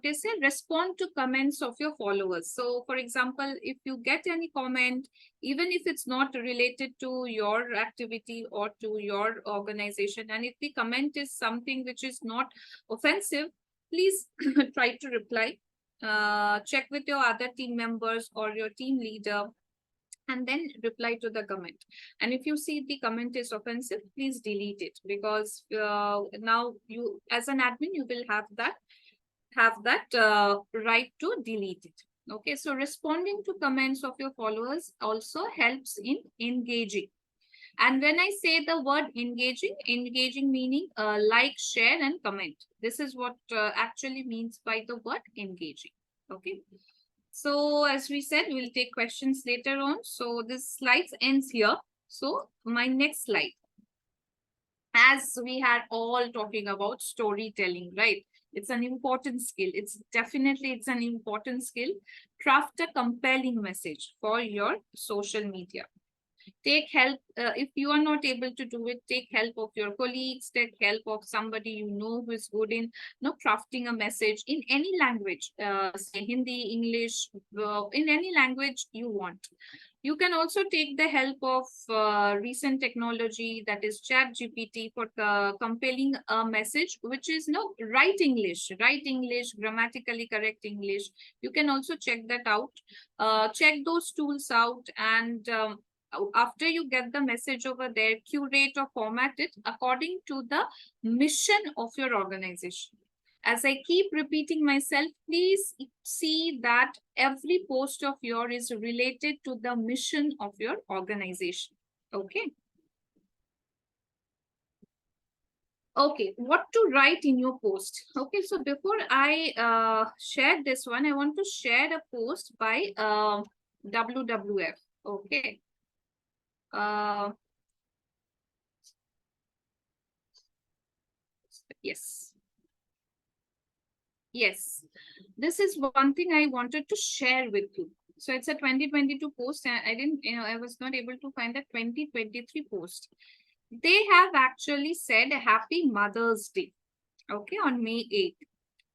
is said, respond to comments of your followers. So, for example, if you get any comment, even if it's not related to your activity or to your organization, and if the comment is something which is not offensive, please try to reply. Check with your other team members or your team leader, and then reply to the comment. And if you see the comment is offensive, please delete it, because now you, as an admin, you will have that right to delete it. Okay, so responding to comments of your followers also helps in engaging. And when I say the word engaging meaning like, share, and comment. This is what actually means by the word engaging. Okay. So as we said, we'll take questions later on. So this slide ends here. So my next slide. As we had all talking about storytelling, right? It's an important skill. It's an important skill. Craft a compelling message for your social media. Take help. If you are not able to do it, take help of your colleagues, take help of somebody you know who is good in crafting a message in any language, say Hindi, English, in any language you want. You can also take the help of recent technology, that is Chat GPT, for compelling a message which is right English, grammatically correct English. You can also check that out. Check those tools out, and after you get the message over there, curate or format it according to the mission of your organization. As I keep repeating myself, please see that every post of yours is related to the mission of your organization. Okay. Okay, what to write in your post? Okay, so before I share this one, I want to share a post by WWF. Okay. Yes. Yes, this is one thing I wanted to share with you. So it's a 2022 post, and I didn't, I was not able to find the 2023 post. They have actually said Happy Mother's Day, okay, on May 8th.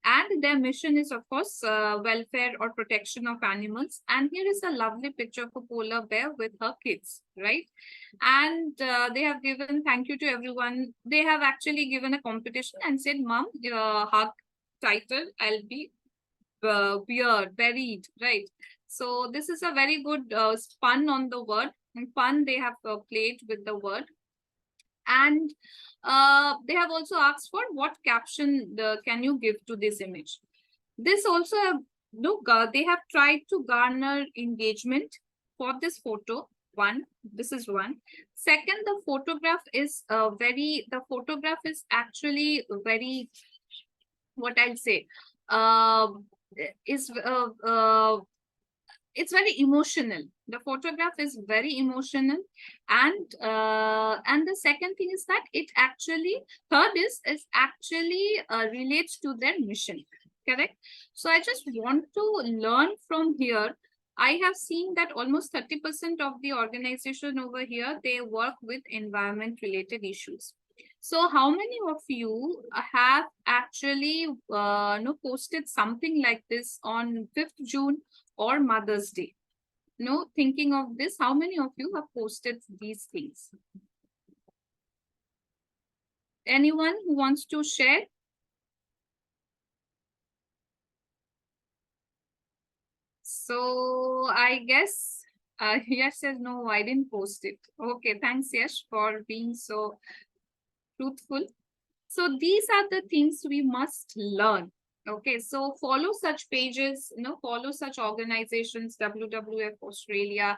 And their mission is, of course, welfare or protection of animals. And here is a lovely picture of a polar bear with her kids, right? And they have given thank you to everyone. They have actually given a competition and said, Mom, hug title, I'll be buried, right? So this is a very good pun on the word. And pun they have played with the word. And they have also asked for what caption can you give to this image. This also, look, they have tried to garner engagement for this photo. This is one. Second, the photograph is actually very, what I'll say, it's very emotional. The photograph is very emotional, and the second thing is that third is actually relates to their mission. Correct. So I just want to learn from here. I have seen that almost 30% of the organization over here, they work with environment related issues. So how many of you have actually posted something like this on 5th June or Mother's Day? Thinking of this, how many of you have posted these things? Anyone who wants to share? So I guess Yash says, no, I didn't post it. Okay, thanks Yash for being so truthful. So these are the things we must learn. Okay, so follow such pages, follow such organizations, WWF Australia,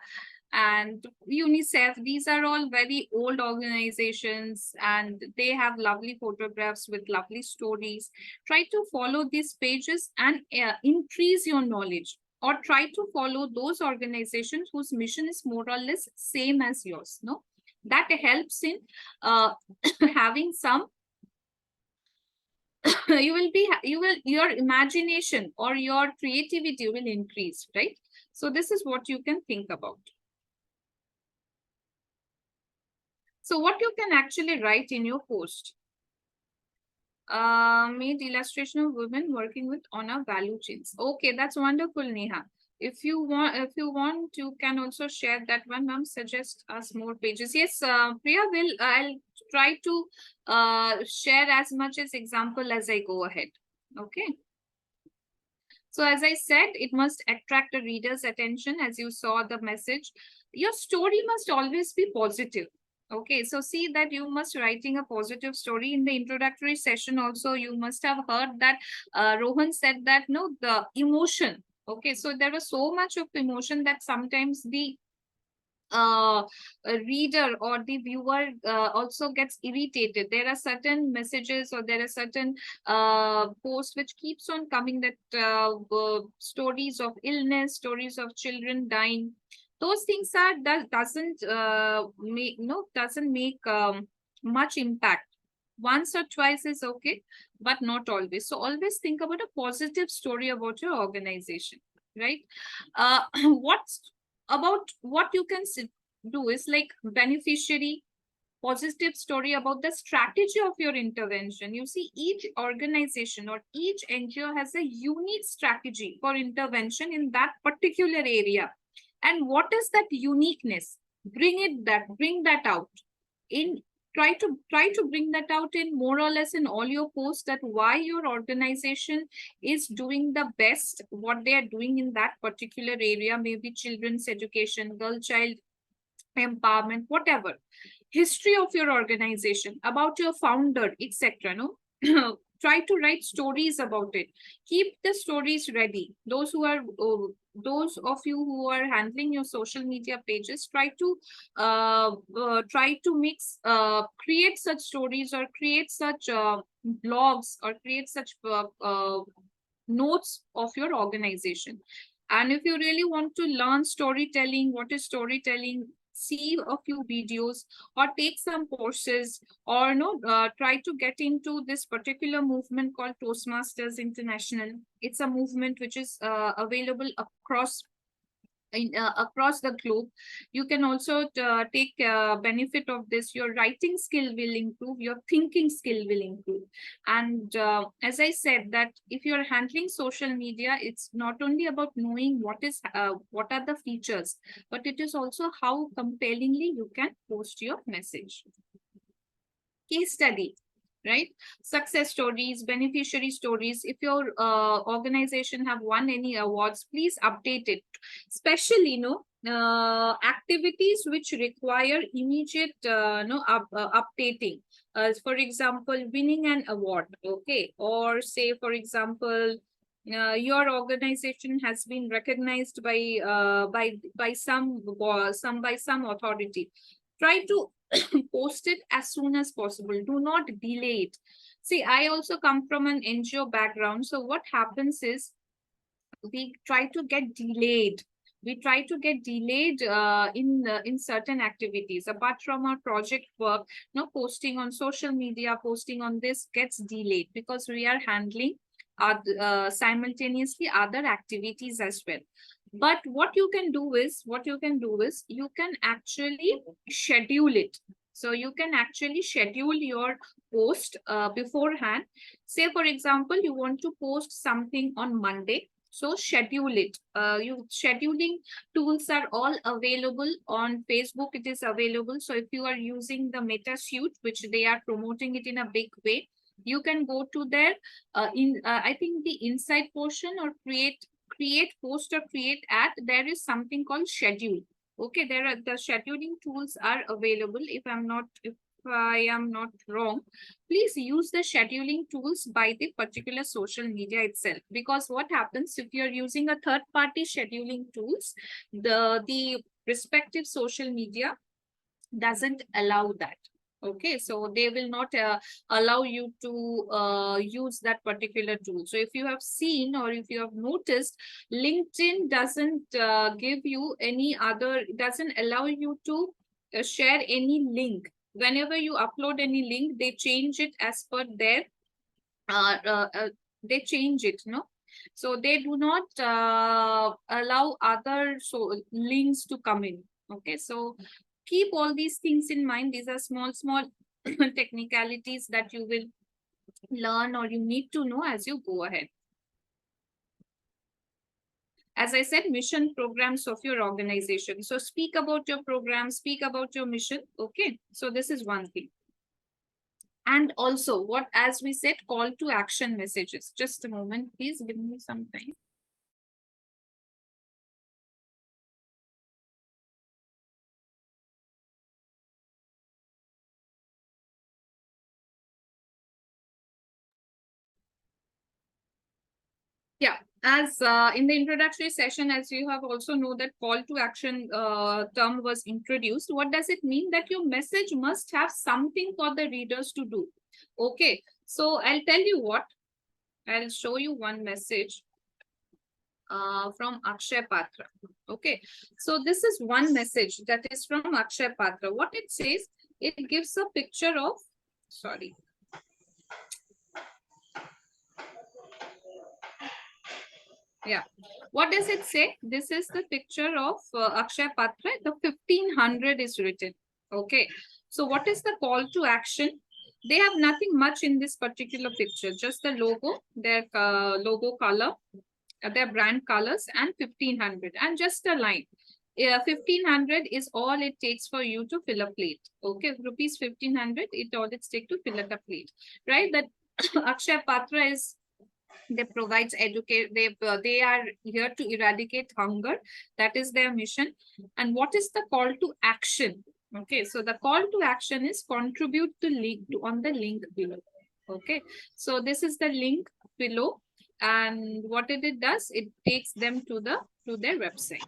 and UNICEF. These are all very old organizations and they have lovely photographs with lovely stories. Try to follow these pages and increase your knowledge, or try to follow those organizations whose mission is more or less same as yours. No, that helps in having some your imagination or your creativity will increase, right? So this is what you can think about. So what you can actually write in your post. Made illustration of women working with honor value chains. Okay, that's wonderful, Neha. If you want, you can also share that one. Ma'am, suggest us more pages. Yes, Priya will. I'll try to share as much as example as I go ahead. Okay. So as I said, it must attract the reader's attention. As you saw the message, your story must always be positive. Okay, so see that you must writing a positive story. In the introductory session also, you must have heard that Rohan said that, no, the emotion. Okay, so there was so much of emotion that sometimes the a reader or the viewer also gets irritated. There are certain messages or there are certain posts which keeps on coming, that stories of illness, stories of children dying. Those things are doesn't make much impact. Once or twice is okay, but not always. So always think about a positive story about your organization, right? What's about what you can do is like beneficiary, positive story about the strategy of your intervention. You see, each organization or each NGO has a unique strategy for intervention in that particular area. And what is that uniqueness? Bring that out in. Try to bring that out in more or less in all your posts, that why your organization is doing the best, what they are doing in that particular area, maybe children's education, girl child empowerment, whatever. History of your organization, about your founder, etc. No, try to write stories about it. Keep the stories ready. Those of you who are handling your social media pages, try to create such stories, or create such blogs, or create such notes of your organization. And if you really want to learn storytelling, what is storytelling, see a few videos or take some courses, or try to get into this particular movement called Toastmasters International. It's a movement which is available across the globe. You can also take benefit of this. Your writing skill will improve, your thinking skill will improve. And as I said, that if you're handling social media, it's not only about knowing what are the features, but it is also how compellingly you can post your message. Case study, right? Success stories, beneficiary stories. If your organization have won any awards, please update it. Especially, activities which require immediate updating. For example, winning an award, okay, or say, for example, your organization has been recognized by some authority. Try to post it as soon as possible. Do not delay it. See, I also come from an NGO background. So what happens is we try to get delayed. In certain activities. Apart from our project work, posting on social media, posting on this gets delayed because we are handling simultaneously other activities as well. But what you can do is you can actually schedule it. So you can actually schedule your post beforehand. Say, for example, you want to post something on Monday. So schedule it. Scheduling tools are all available on Facebook. It is available. So if you are using the Meta Suite, which they are promoting it in a big way, you can go to their I think the inside portion, or create post or create ad. There is something called schedule. Okay, the scheduling tools are available. If I am not wrong, please use the scheduling tools by the particular social media itself. Because what happens if you're using a third-party scheduling tools, the respective social media doesn't allow that. Okay, so they will not allow you to use that particular tool. So if you have seen or if you have noticed, LinkedIn doesn't give you any other, doesn't allow you to share any link. Whenever you upload any link, they change it as per their, they change it, no? So they do not allow other links to come in. Okay, so keep all these things in mind. These are small technicalities that you will learn or you need to know as you go ahead. As I said, mission programs of your organization. So speak about your program, speak about your mission. Okay, so this is one thing. And also what, as we said, call to action messages. Just a moment, please give me some time. Yeah, as in the introductory session, as you have also know that call to action term was introduced. What does it mean? That your message must have something for the readers to do. Okay, so I'll tell you what, I'll show you one message from Akshay Patra. Okay, so this is one message that is from Akshay Patra. What it says, it gives a picture of, sorry. Yeah, what does it say? This is the picture of Akshay Patra. The 1500 is written. Okay, so what is the call to action? They have nothing much in this particular picture, just the logo, their logo color, their brand colors, and 1500, and just a line. 1500 is all it takes for you to fill a plate. Okay, rupees 1500, all it takes to fill up a plate, right? That Akshay Patra is, they provides educate, they are here to eradicate hunger. That is their mission. And what is the call to action? Okay, so the call to action is contribute to link on the link below. Okay, so this is the link below, and what it does, it takes them to their website.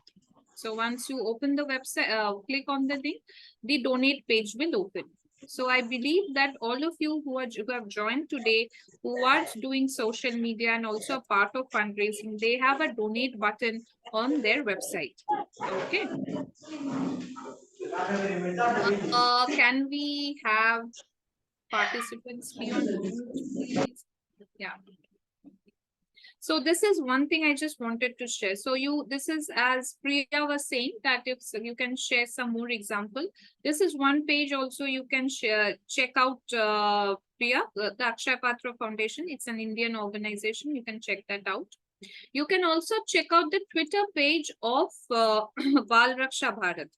So once you open the website, click on the link, the donate page will open. So I believe that all of you who have joined today, who are doing social media and also a part of fundraising, they have a donate button on their website. Okay. Can we have participants be on mute, please? Yeah. So this is one thing I just wanted to share. So this is, as Priya was saying, that if you can share some more example. This is one page also you can share, check out Priya, the Akshay Patra Foundation. It's an Indian organization. You can check that out. You can also check out the Twitter page of Bal Raksha Bharat.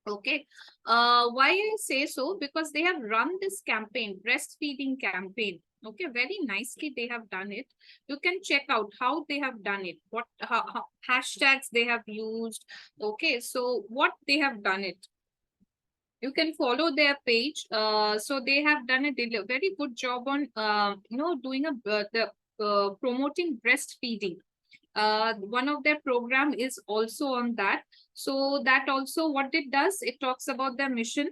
Okay, why I say so? Because they have run this campaign, breastfeeding campaign. Okay, very nicely they have done it. You can check out how they have done it, what how hashtags they have used. Okay, so what they have done it. You can follow their page. So they have done a very good job on doing promoting breastfeeding. One of their program is also on that. So that also what it does, it talks about their mission.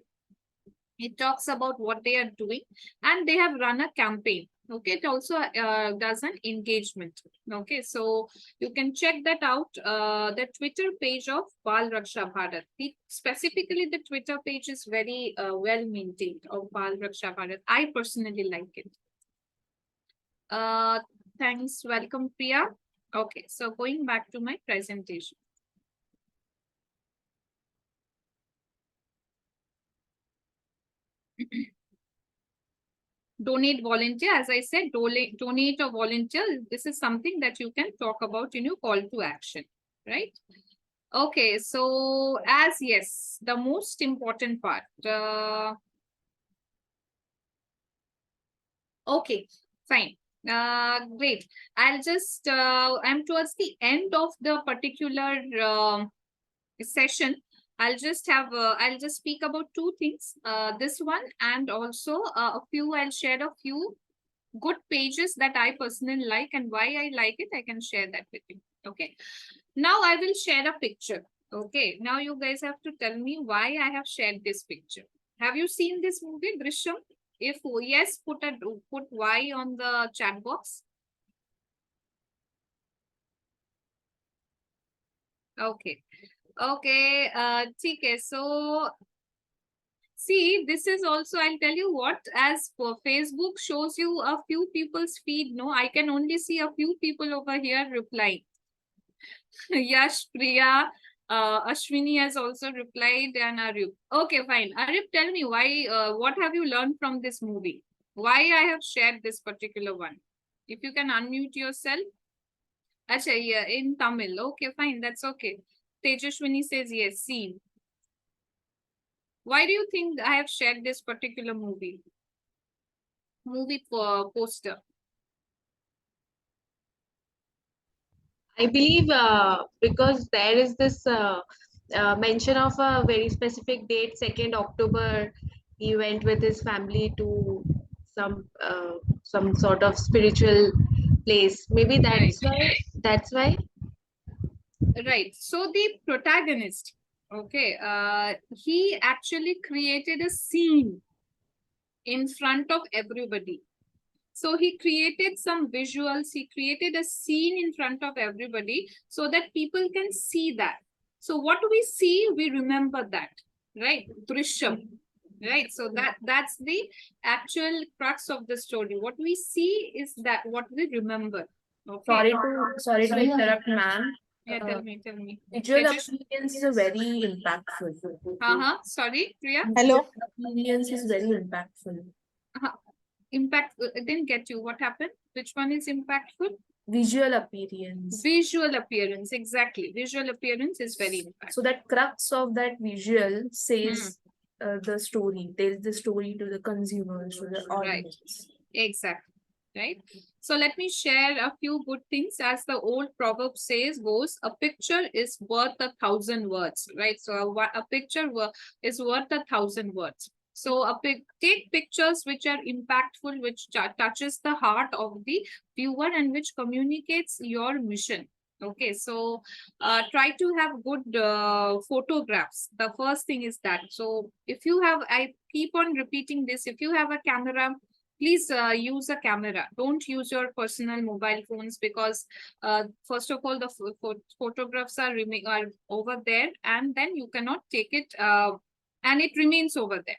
It talks about what they are doing, and they have run a campaign. Okay, it also does an engagement. Okay, so you can check that out. The Twitter page of Bal Raksha Bharat. Specifically, the Twitter page is very well maintained of Bal Raksha Bharat. I personally like it. Thanks. Welcome, Priya. Okay, so going back to my presentation. Donate, volunteer. As I said, donate or volunteer. This is something that you can talk about in your call to action, right? Okay, so yes, the most important part. Okay, fine. Great. I'll just, I'm towards the end of the particular session. I'll just speak about two things. This one, and also I'll share a few good pages that I personally like, and why I like it, I can share that with you. Okay. Now I will share a picture. Okay, now you guys have to tell me why I have shared this picture. Have you seen this movie, Drishyam? If yes, put Y on the chat box. Okay. Okay. Okay. So see, this is also, I'll tell you what, as for Facebook shows you a few people's feed, no, I can only see a few people over here replying. Yash, Priya, Ashwini has also replied, and Arif. Okay, fine. Arif, tell me why, what have you learned from this movie? Why I have shared this particular one? If you can unmute yourself. Acha, yeah, in Tamil. Okay, fine. That's okay. Tejashwini says yes, seen. Why do you think I have shared this particular movie? Movie poster. I believe because there is this mention of a very specific date, 2nd October. He went with his family to some sort of spiritual place. Maybe that's Right. why. That's why. Right. So the protagonist, okay, he actually created a scene in front of everybody. So he created some visuals, he created a scene in front of everybody so that people can see that. So what we see, we remember that, right? Drishyam, right? So that's the actual crux of the story. What we see is that what we remember. Okay. Sorry to interrupt, ma'am. Yeah, tell me. Visual Tejas? appearance is very impactful. Sorry, Priya. Hello. Appearance is very impactful. Impact, I didn't get you. What happened? Which one is impactful? Visual appearance. Visual appearance, exactly. Visual appearance is very impactful. So that crux of that visual says the story, tells the story to the consumers, to the audience. Exactly. Right. So let me share a few good things. As the old proverb goes, a picture is worth 1,000 words, right? So a picture is worth 1,000 words. So take pictures which are impactful, which touches the heart of the viewer and which communicates your mission. Okay, so try to have good photographs. The first thing is that. So if you have, I keep on repeating this, if you have a camera, please use a camera. Don't use your personal mobile phones because first of all, the photographs are over there and then you cannot take it and it remains over there.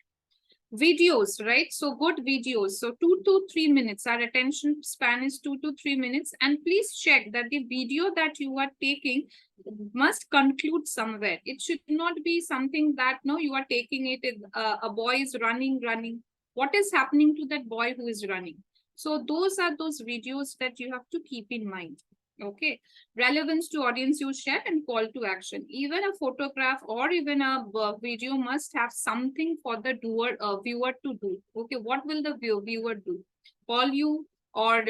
Videos, right? So good videos. So 2 to 3 minutes. Our attention span is 2 to 3 minutes. And please check that the video that you are taking must conclude somewhere. It should not be something that no, you are taking it. A boy is running. What is happening to that boy who is running? So those are those videos that you have to keep in mind. Okay, relevance to audience you share and call to action. Even a photograph or even a video must have something for the viewer to do. Okay, what will the viewer do? Call you or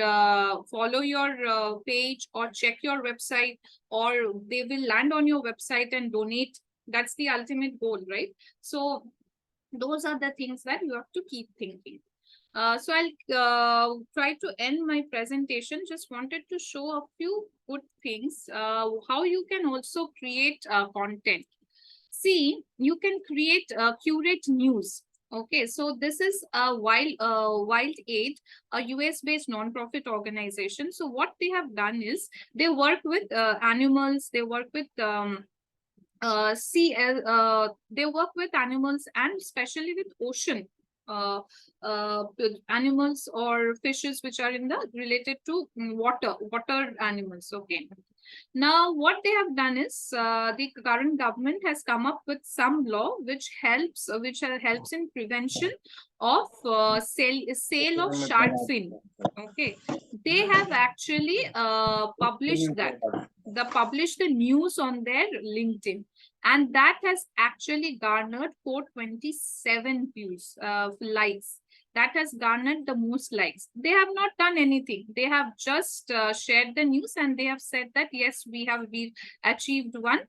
follow your page or check your website, or they will land on your website and donate. That's the ultimate goal, right? So those are the things that you have to keep thinking. So I'll try to end my presentation. Just wanted to show a few good things, how you can also create content. See, you can curate news. Okay, so this is a Wild Aid, a US-based non-profit organization. So what they have done is they work with animals, they work with they work with animals and especially with ocean animals or fishes which are in the related to water animals. Okay, now what they have done is the current government has come up with some law which helps in prevention of sale of shark fin. Okay, they have actually published the news on their LinkedIn, and that has actually garnered 427 views, likes. That has garnered the most likes. They have not done anything. They have just shared the news and they have said that yes, we achieved one.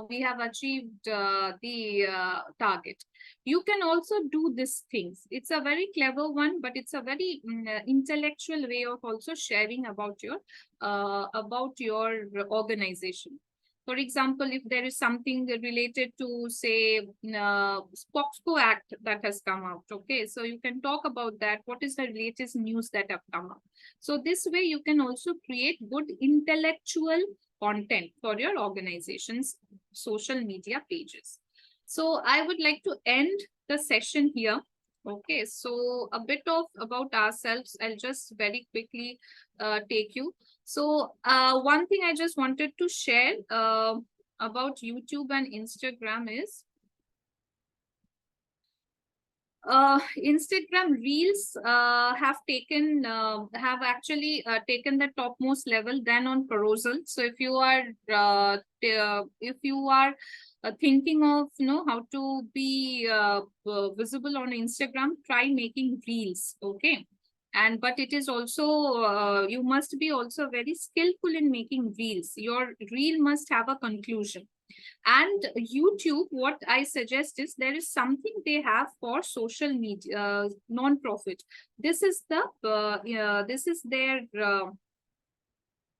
We have achieved the target. You can also do these things. It's a very clever one, but it's a very intellectual way of also sharing about your organization. For example, if there is something related to, say, POXO Act that has come out, okay, so you can talk about that. What is the latest news that have come out? So this way you can also create good intellectual content for your organization's social media pages. So I would like to end the session here. Okay, so a bit of about ourselves. I'll just very quickly take you. So one thing I just wanted to share about YouTube and Instagram is Instagram Reels have actually taken the topmost level than on Carousel. So if you are thinking of how to be visible on Instagram, try making Reels. Okay. But it is also you must be also very skillful in making reels. Your reel must have a conclusion. And YouTube, what I suggest is there is something they have for social media non-profit. This is their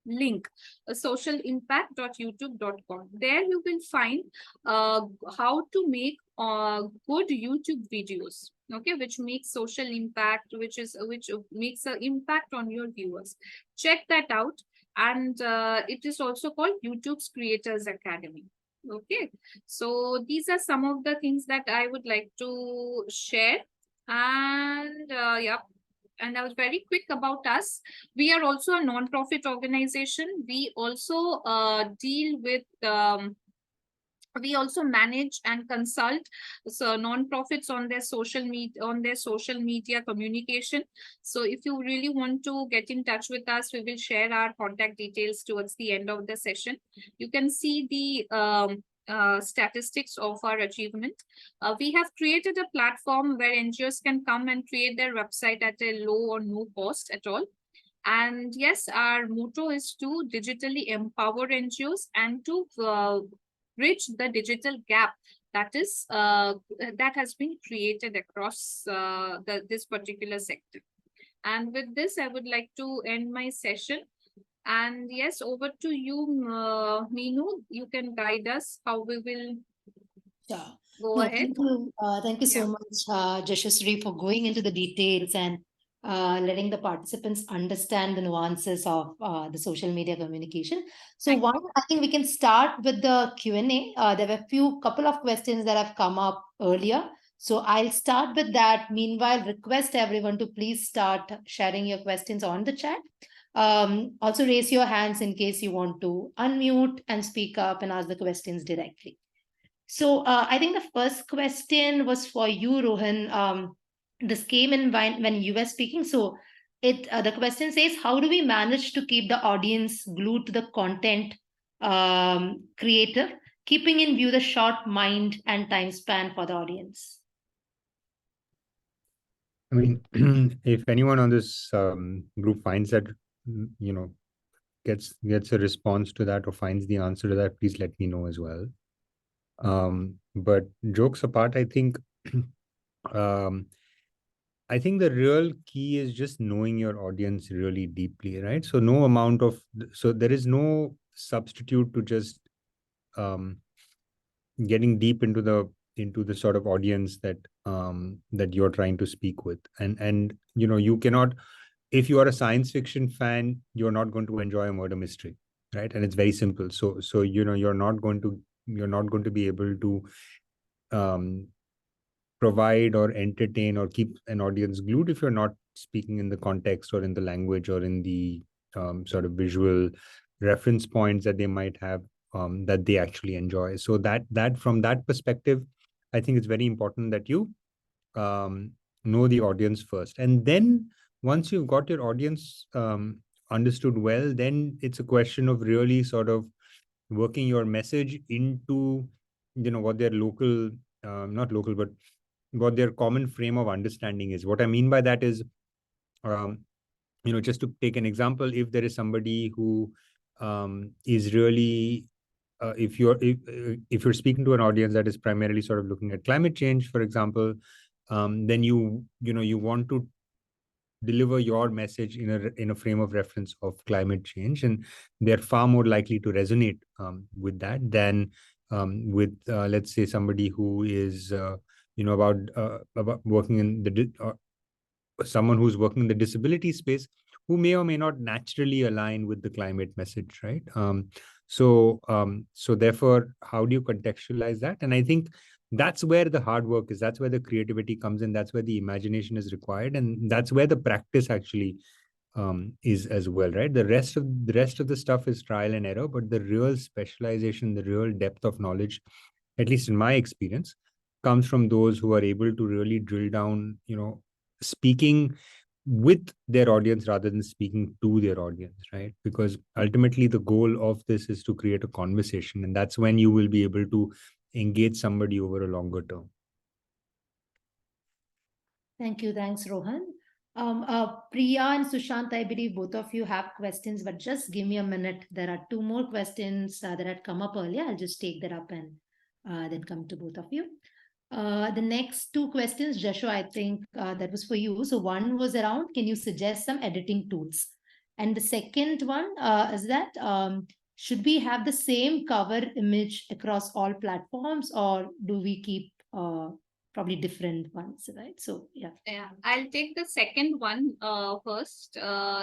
link, socialimpact.youtube.com. There you will find how to make good YouTube videos, okay, which makes social impact, which makes an impact on your viewers. Check that out. And it is also called YouTube's Creators Academy. Okay, so these are some of the things that I would like to share. And yeah, and I was very quick about us. We are also a non-profit organization. We also deal with we also manage and consult so non-profits on their social media communication. So if you really want to get in touch with us, we will share our contact details towards the end of the session. You can see the statistics of our achievement. We have created a platform where NGOs can come and create their website at a low or no cost at all. And yes, our motto is to digitally empower NGOs and to bridge the digital gap that has been created across this particular sector. And with this, I would like to end my session. And yes, over to you, Meenu. You can guide us how we will go ahead. Thank you so much, Jashasri, for going into the details and letting the participants understand the nuances of the social media communication. So I think we can start with the Q&A. There were a couple of questions that have come up earlier. So I'll start with that. Meanwhile, request everyone to please start sharing your questions on the chat. Also raise your hands in case you want to unmute and speak up and ask the questions directly. So I think the first question was for you, Rohan. This came in when you were speaking. So the question says, how do we manage to keep the audience glued to the content creator, keeping in view the short mind and time span for the audience? I mean, if anyone on this group finds that, gets a response to that or finds the answer to that, please let me know as well. But jokes apart, I think the real key is just knowing your audience really deeply, right? So there is no substitute to just getting deep into the sort of audience that you're trying to speak with. And you cannot, if you are a science fiction fan, you're not going to enjoy a murder mystery, right? And it's very simple. So you're not going to be able to provide or entertain or keep an audience glued if you're not speaking in the context or in the language or in the sort of visual reference points that they might have that they actually enjoy. So that from that perspective, I think it's very important that you know the audience first. And then once you've got your audience understood well, then it's a question of really sort of working your message into what their local not local but what their common frame of understanding is. What I mean by that is just to take an example, if there is somebody who is really if you're speaking to an audience that is primarily sort of looking at climate change, for example, then you want to deliver your message in a frame of reference of climate change, and they're far more likely to resonate with that than with let's say somebody who is about working in someone who's working in the disability space, who may or may not naturally align with the climate message, right? So therefore, how do you contextualize that? And I think that's where the hard work is. That's where the creativity comes in. That's where the imagination is required, and that's where the practice actually is as well, right? The rest of the stuff is trial and error, but the real specialization, the real depth of knowledge, at least in my experience, comes from those who are able to really drill down, speaking with their audience rather than speaking to their audience, right? Because ultimately the goal of this is to create a conversation, and that's when you will be able to engage somebody over a longer term. Thank you. Thanks, Rohan. Priya and Sushant, I believe both of you have questions, but just give me a minute. There are two more questions that had come up earlier. I'll just take that up and then come to both of you. The next two questions, Jasho, I think that was for you. So one was around, can you suggest some editing tools? And the second one is that should we have the same cover image across all platforms, or do we keep probably different ones, right? So yeah. I'll take the second one first.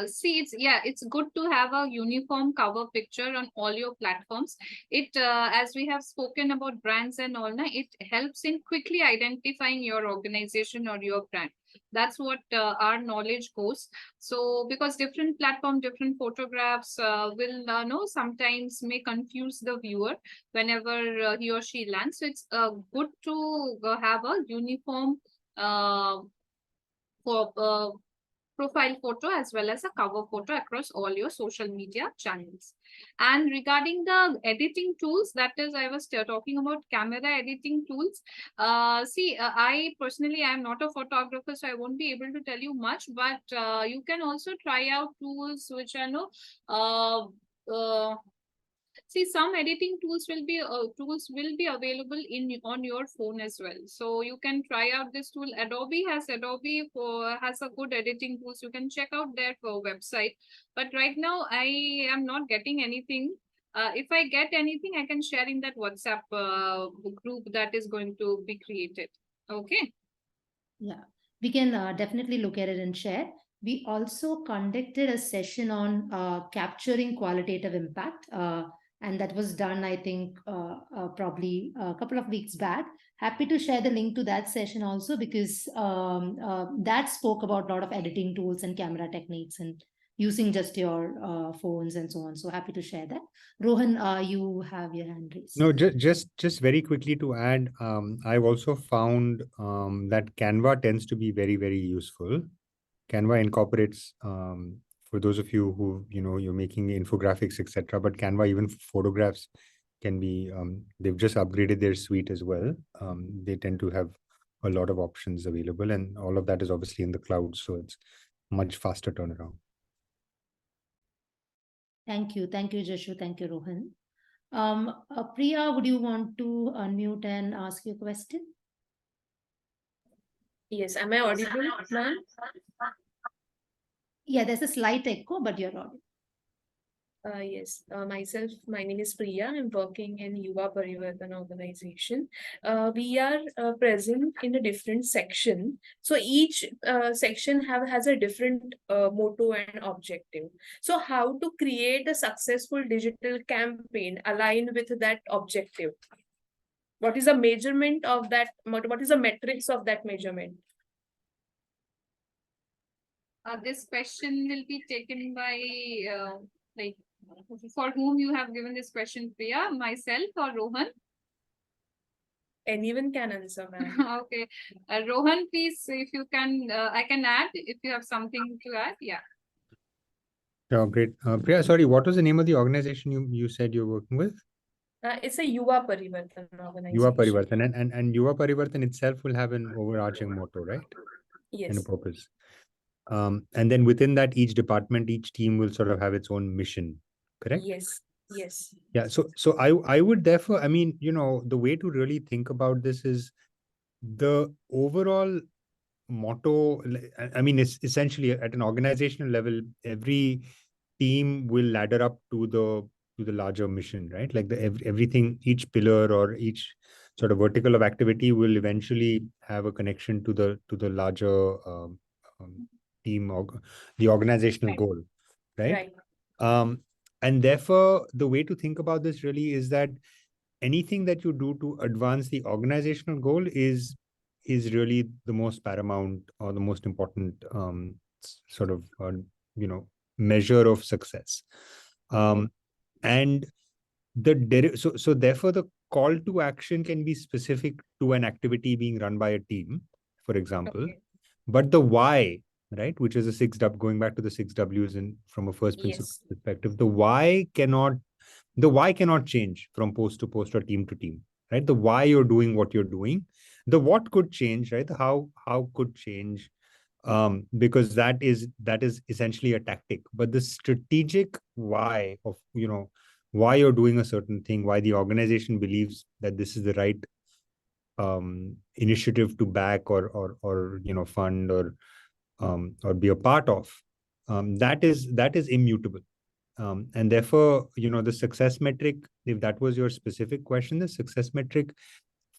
See, it's good to have a uniform cover picture on all your platforms. It as we have spoken about brands and all, it helps in quickly identifying your organization or your brand. That's what our knowledge goes. So because different platform, different photographs will sometimes may confuse the viewer whenever he or she lands. So it's good to have a uniform profile photo as well as a cover photo across all your social media channels. And regarding the editing tools, that is, I was talking about camera editing tools. I personally am not a photographer, so I won't be able to tell you much, but you can also try out tools which are some editing tools will be available on your phone as well. So you can try out this tool. Adobe has a good editing tools. You can check out their website. But right now I am not getting anything. If I get anything, I can share in that WhatsApp group that is going to be created. Okay. Yeah, we can definitely look at it and share. We also conducted a session on capturing qualitative impact. And that was done, I think, probably a couple of weeks back. Happy to share the link to that session also, because that spoke about a lot of editing tools and camera techniques and using just your phones and so on. So happy to share that. Rohan, you have your hand raised. No, just very quickly to add, I've also found that Canva tends to be very, very useful. Canva incorporates, for those of you who, you're making infographics, etc., but Canva, even photographs, can be, they've just upgraded their suite as well. They tend to have a lot of options available, and all of that is obviously in the cloud, so it's much faster turnaround. Thank you, Jashu. Thank you, Rohan. Priya, would you want to unmute and ask your question? Yes, am I audible, ma'am? Yeah, there's a slight echo, but you're audible. Yes, my name is Priya. I'm working in Yuva Parivartan organization. We are present in a different section. So each section has a different motto and objective. So how to create a successful digital campaign aligned with that objective? What is the measurement of that? What is the metrics of that measurement? This question will be taken by for whom you have given this question, Priya, myself or Rohan? Anyone can answer, ma'am. Okay. Rohan, please, if you can, I can add if you have something to add. Yeah. Yeah, great. Priya, sorry, what was the name of the organization you said you're working with? It's a Yuva Parivartan organization. Yuva Parivartan, and Yuva Parivartan itself will have an overarching motto, right? Yes. And a purpose. And then within that, each department, each team will sort of have its own mission, correct? Yes. Yes. Yeah. So I would therefore, I mean, the way to really think about this is the overall motto, I mean, it's essentially at an organizational level, every team will ladder up to the larger mission, right? Like everything, each pillar or each sort of vertical of activity will eventually have a connection to the larger team or the organizational Right. goal, right? Right. And therefore, the way to think about this really is that anything that you do to advance the organizational goal is really the most paramount or the most important sort of measure of success. And so therefore the call to action can be specific to an activity being run by a team, for example, Okay. but the why, right, which is a 6W, going back to the 6Ws and from a first principle Yes. perspective, the why cannot change from post to post or team to team, right? The why you're doing what you're doing, the what could change, right? The how could change, because that is essentially a tactic. But the strategic why of why you're doing a certain thing, why the organization believes that this is the right initiative to back or fund or be a part of, that is immutable. And therefore, the success metric, if that was your specific question, the success metric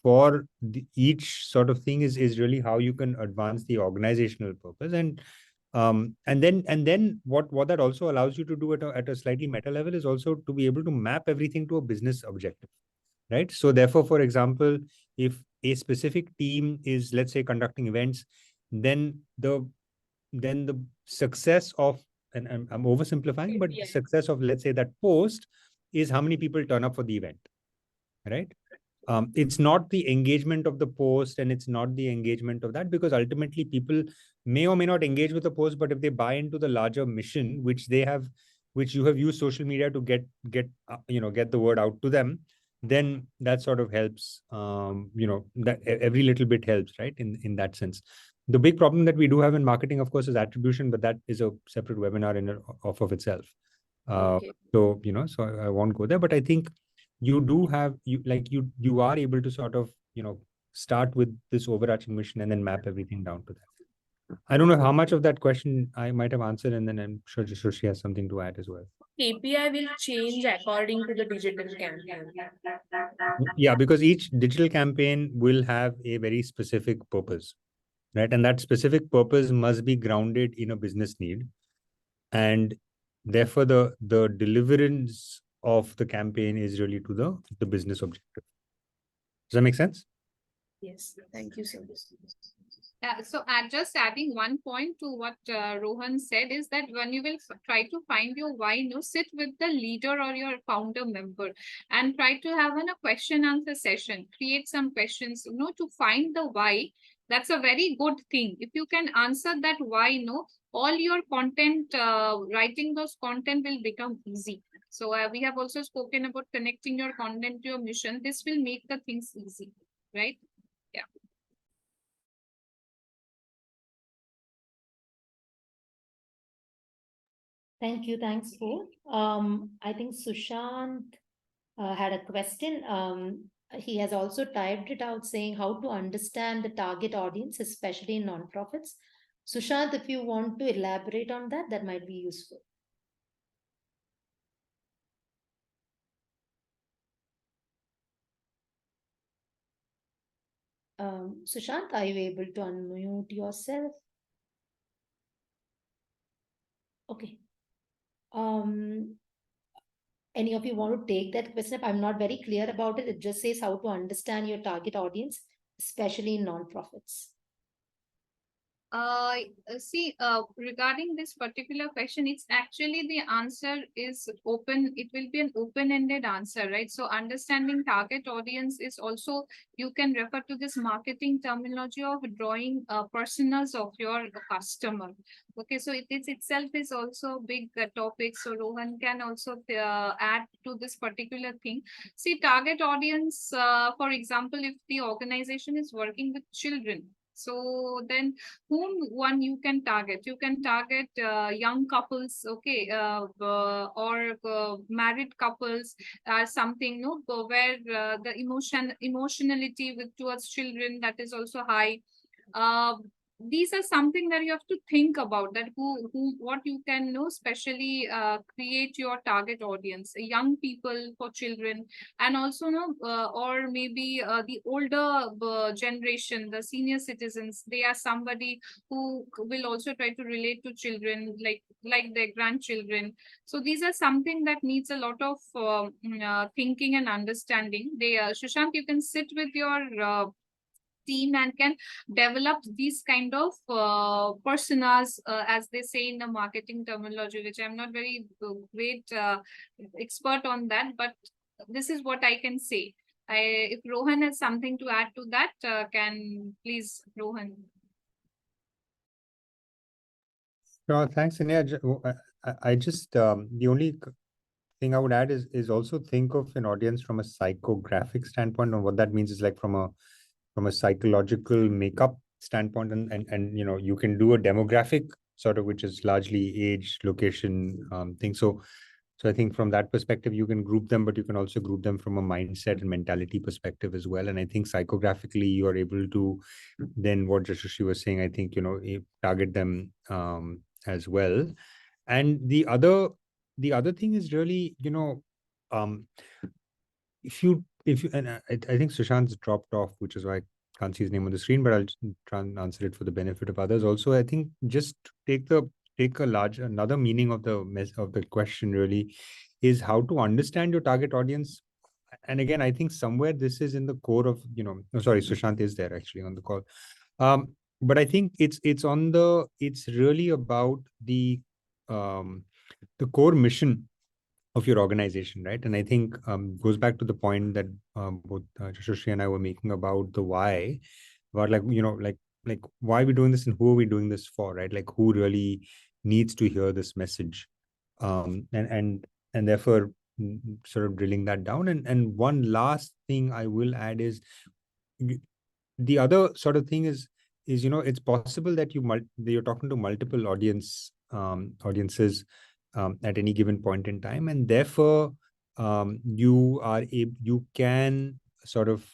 for each sort of thing is really how you can advance the organizational purpose. And then what that also allows you to do at a slightly meta level is also to be able to map everything to a business objective, right? So therefore, for example, if a specific team is, let's say, conducting events, then the success of, and I'm oversimplifying, but the success of, let's say, that post is how many people turn up for the event, right? It's not the engagement of the post, and it's not the engagement of that, because ultimately people may or may not engage with the post, but if they buy into the larger mission, which you have used social media to get the word out to them, then that sort of helps. That every little bit helps, right? In that sense. The big problem that we do have in marketing, of course, is attribution, but that is a separate webinar of itself. Okay. So I won't go there, but I think you do have you are able to sort of start with this overarching mission and then map everything down to that. I don't know how much of that question I might have answered, and then I'm sure she has something to add as well. KPI will change according to the digital campaign. Yeah, because each digital campaign will have a very specific purpose, right? And that specific purpose must be grounded in a business need, and therefore the deliverance of the campaign is really to the business objective. Does that make sense? Yes. Thank you so much. So just adding one point to what Rohan said is that when you will try to find your why, sit with the leader or your founder member and try to have a question answer session. Create some questions, to find the why. That's a very good thing. If you can answer that why, all your content, writing those content will become easy. So we have also spoken about connecting your content to your mission. This will make the things easy, right? Yeah. Thank you. Thanks, both. I think Sushant had a question. He has also typed it out saying how to understand the target audience, especially in nonprofits. Sushant, if you want to elaborate on that, that might be useful. Sushant, are you able to unmute yourself? Okay. Any of you want to take that question? I'm not very clear about it. It just says how to understand your target audience, especially in nonprofits. See, regarding this particular question, it's actually the answer is open. It will be an open-ended answer, right? So understanding target audience is also, you can refer to this marketing terminology of drawing personas of your customer. Okay, so it itself is also a big topic. So Rohan can also add to this particular thing. See, target audience, for example, if the organization is working with children, so then whom one you can target? You can target young couples, okay, or married couples, something, where the emotionality with towards children, that is also high. these are something that you have to think about, that what you can know, especially create your target audience, young people, for children, and also or maybe the older generation, the senior citizens. They are somebody who will also try to relate to children, like their grandchildren. So these are something that needs a lot of thinking and understanding. Sushant, you can sit with your team and can develop these kind of personas, as they say in the marketing terminology, which I'm not very great expert on that, but this is what I can say. If Rohan has something to add to that, can please, Rohan. No, thanks, Anya. I just the only thing I would add is also think of an audience from a psychographic standpoint, and what that means is like from a psychological makeup standpoint, and you can do a demographic sort of, which is largely age, location, thing. So I think from that perspective, you can group them, but you can also group them from a mindset and mentality perspective as well. And I think psychographically, you are able to then, what Jashushi was saying, I think, target them as well. And the other thing is really, um, if you and I think Sushant's dropped off, which is why I can't see his name on the screen, but I'll try and answer it for the benefit of others. Also, I think just take another meaning of the question really is how to understand your target audience. And again, I think somewhere this is in the core of, sorry, Sushant is there actually on the call. But I think it's really about the core mission of your organization, right? And I think goes back to the point that both Jashushi and I were making about the why, about like why are we doing this and who are we doing this for, right? Like who really needs to hear this message, and therefore sort of drilling that down. And one last thing I will add is the other sort of thing is it's possible that you're talking to multiple audiences at any given point in time, and therefore you can sort of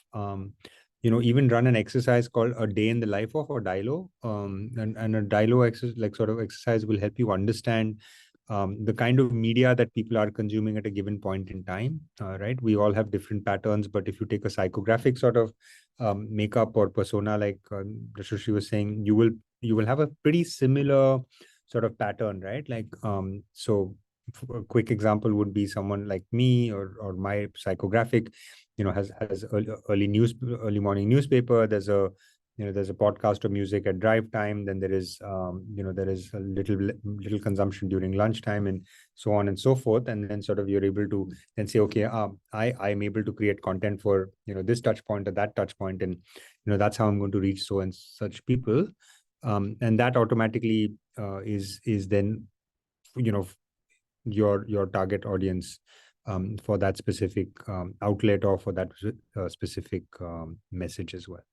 even run an exercise called a day in the life of, or DILO, and a DILO exercise will help you understand the kind of media that people are consuming at a given point in time, right? We all have different patterns, but if you take a psychographic sort of makeup or persona, like Rashushi was saying, you will have a pretty similar sort of pattern, right? Like so a quick example would be someone like me, or my psychographic, has early morning newspaper. There's a podcast of music at drive time. Then there is a little consumption during lunchtime, and so on and so forth. And then sort of you're able to then say, okay, I'm able to create content for this touch point or that touch point, and that's how I'm going to reach so and such people. And that automatically is then your target audience for that specific outlet, or for that specific message as well.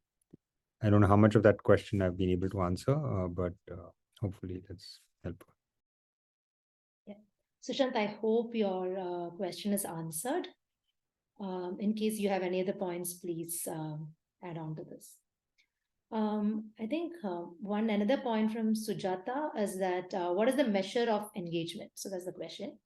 I don't know how much of that question I've been able to answer, but hopefully that's helpful. Yeah. Sushant, I hope your question is answered. In case you have any other points, please add on to this. I think another point from Sujata is that what is the measure of engagement? So that's the question.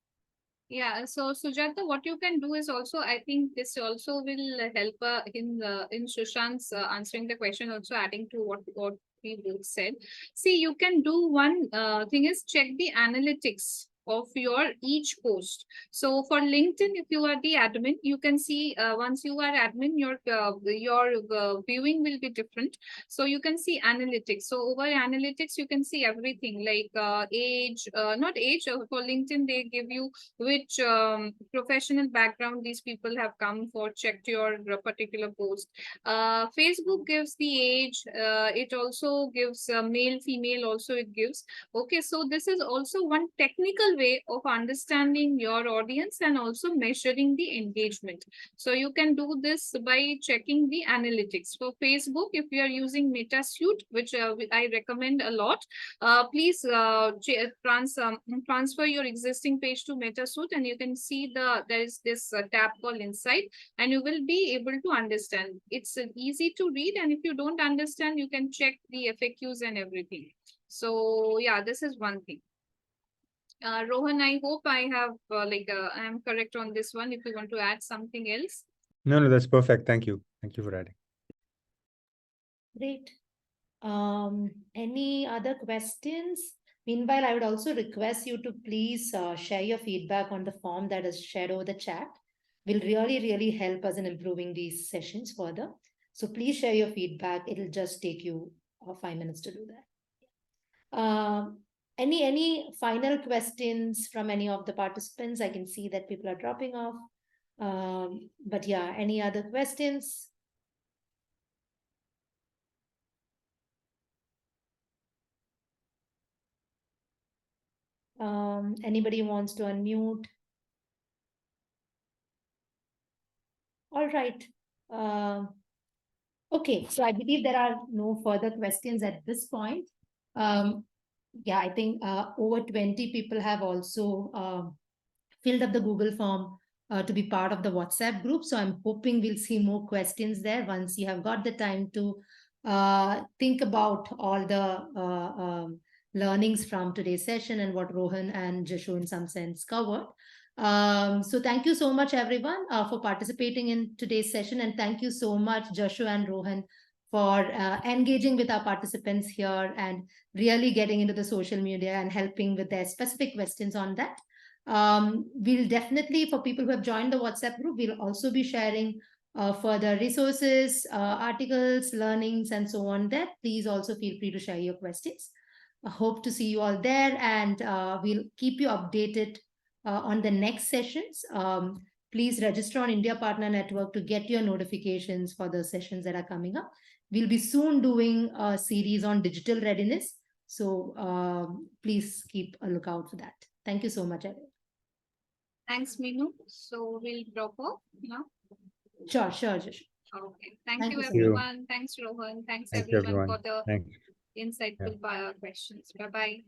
Yeah, so Sujata, what you can do is also, I think this also will help in Sushant's answering the question, also adding to what we both said. See, you can do one thing is check the analytics of your each post. So for LinkedIn, if you are the admin, you can see once you are admin, your viewing will be different. So you can see analytics. So over analytics, you can see everything like age, not age. For LinkedIn, they give you which professional background these people have come for, checked your particular post. Facebook gives the age. It also gives male, female also it gives. Okay, so this is also one technical simple way of understanding your audience and also measuring the engagement. So you can do this by checking the analytics. For Facebook, if you are using MetaSuite, which I recommend a lot, please transfer your existing page to MetaSuite, and you can see there is this tab called Insight, and you will be able to understand. It's easy to read, and if you don't understand, you can check the FAQs and everything. So yeah, this is one thing. Rohan, I hope I have I am correct on this one. If you want to add something else. No, that's perfect. Thank you. Thank you for adding. Great. Any other questions? Meanwhile, I would also request you to please share your feedback on the form that is shared over the chat. Will really, really help us in improving these sessions further. So please share your feedback. It'll just take you 5 minutes to do that. Any final questions from any of the participants? I can see that people are dropping off. But yeah, any other questions? Anybody wants to unmute? All right. Okay, so I believe there are no further questions at this point. Yeah, I think over 20 people have also filled up the Google form to be part of the WhatsApp group. So I'm hoping we'll see more questions there once you have got the time to think about all the learnings from today's session and what Rohan and Jashu in some sense covered. So thank you so much, everyone, for participating in today's session. And thank you so much, Jashu and Rohan, for engaging with our participants here and really getting into the social media and helping with their specific questions on that. We'll definitely, for people who have joined the WhatsApp group, we'll also be sharing further resources, articles, learnings, and so on there. Please also feel free to share your questions. I hope to see you all there, and we'll keep you updated on the next sessions. Please register on India Partner Network to get your notifications for the sessions that are coming up. We'll be soon doing a series on digital readiness. So please keep a lookout for that. Thank you so much, everyone. Thanks, Meenu. So we'll drop off now. Sure. Okay. Thank you, so everyone. Much. Thanks, Rohan. Thanks, everyone, for the Thank you. insightful questions. Bye-bye.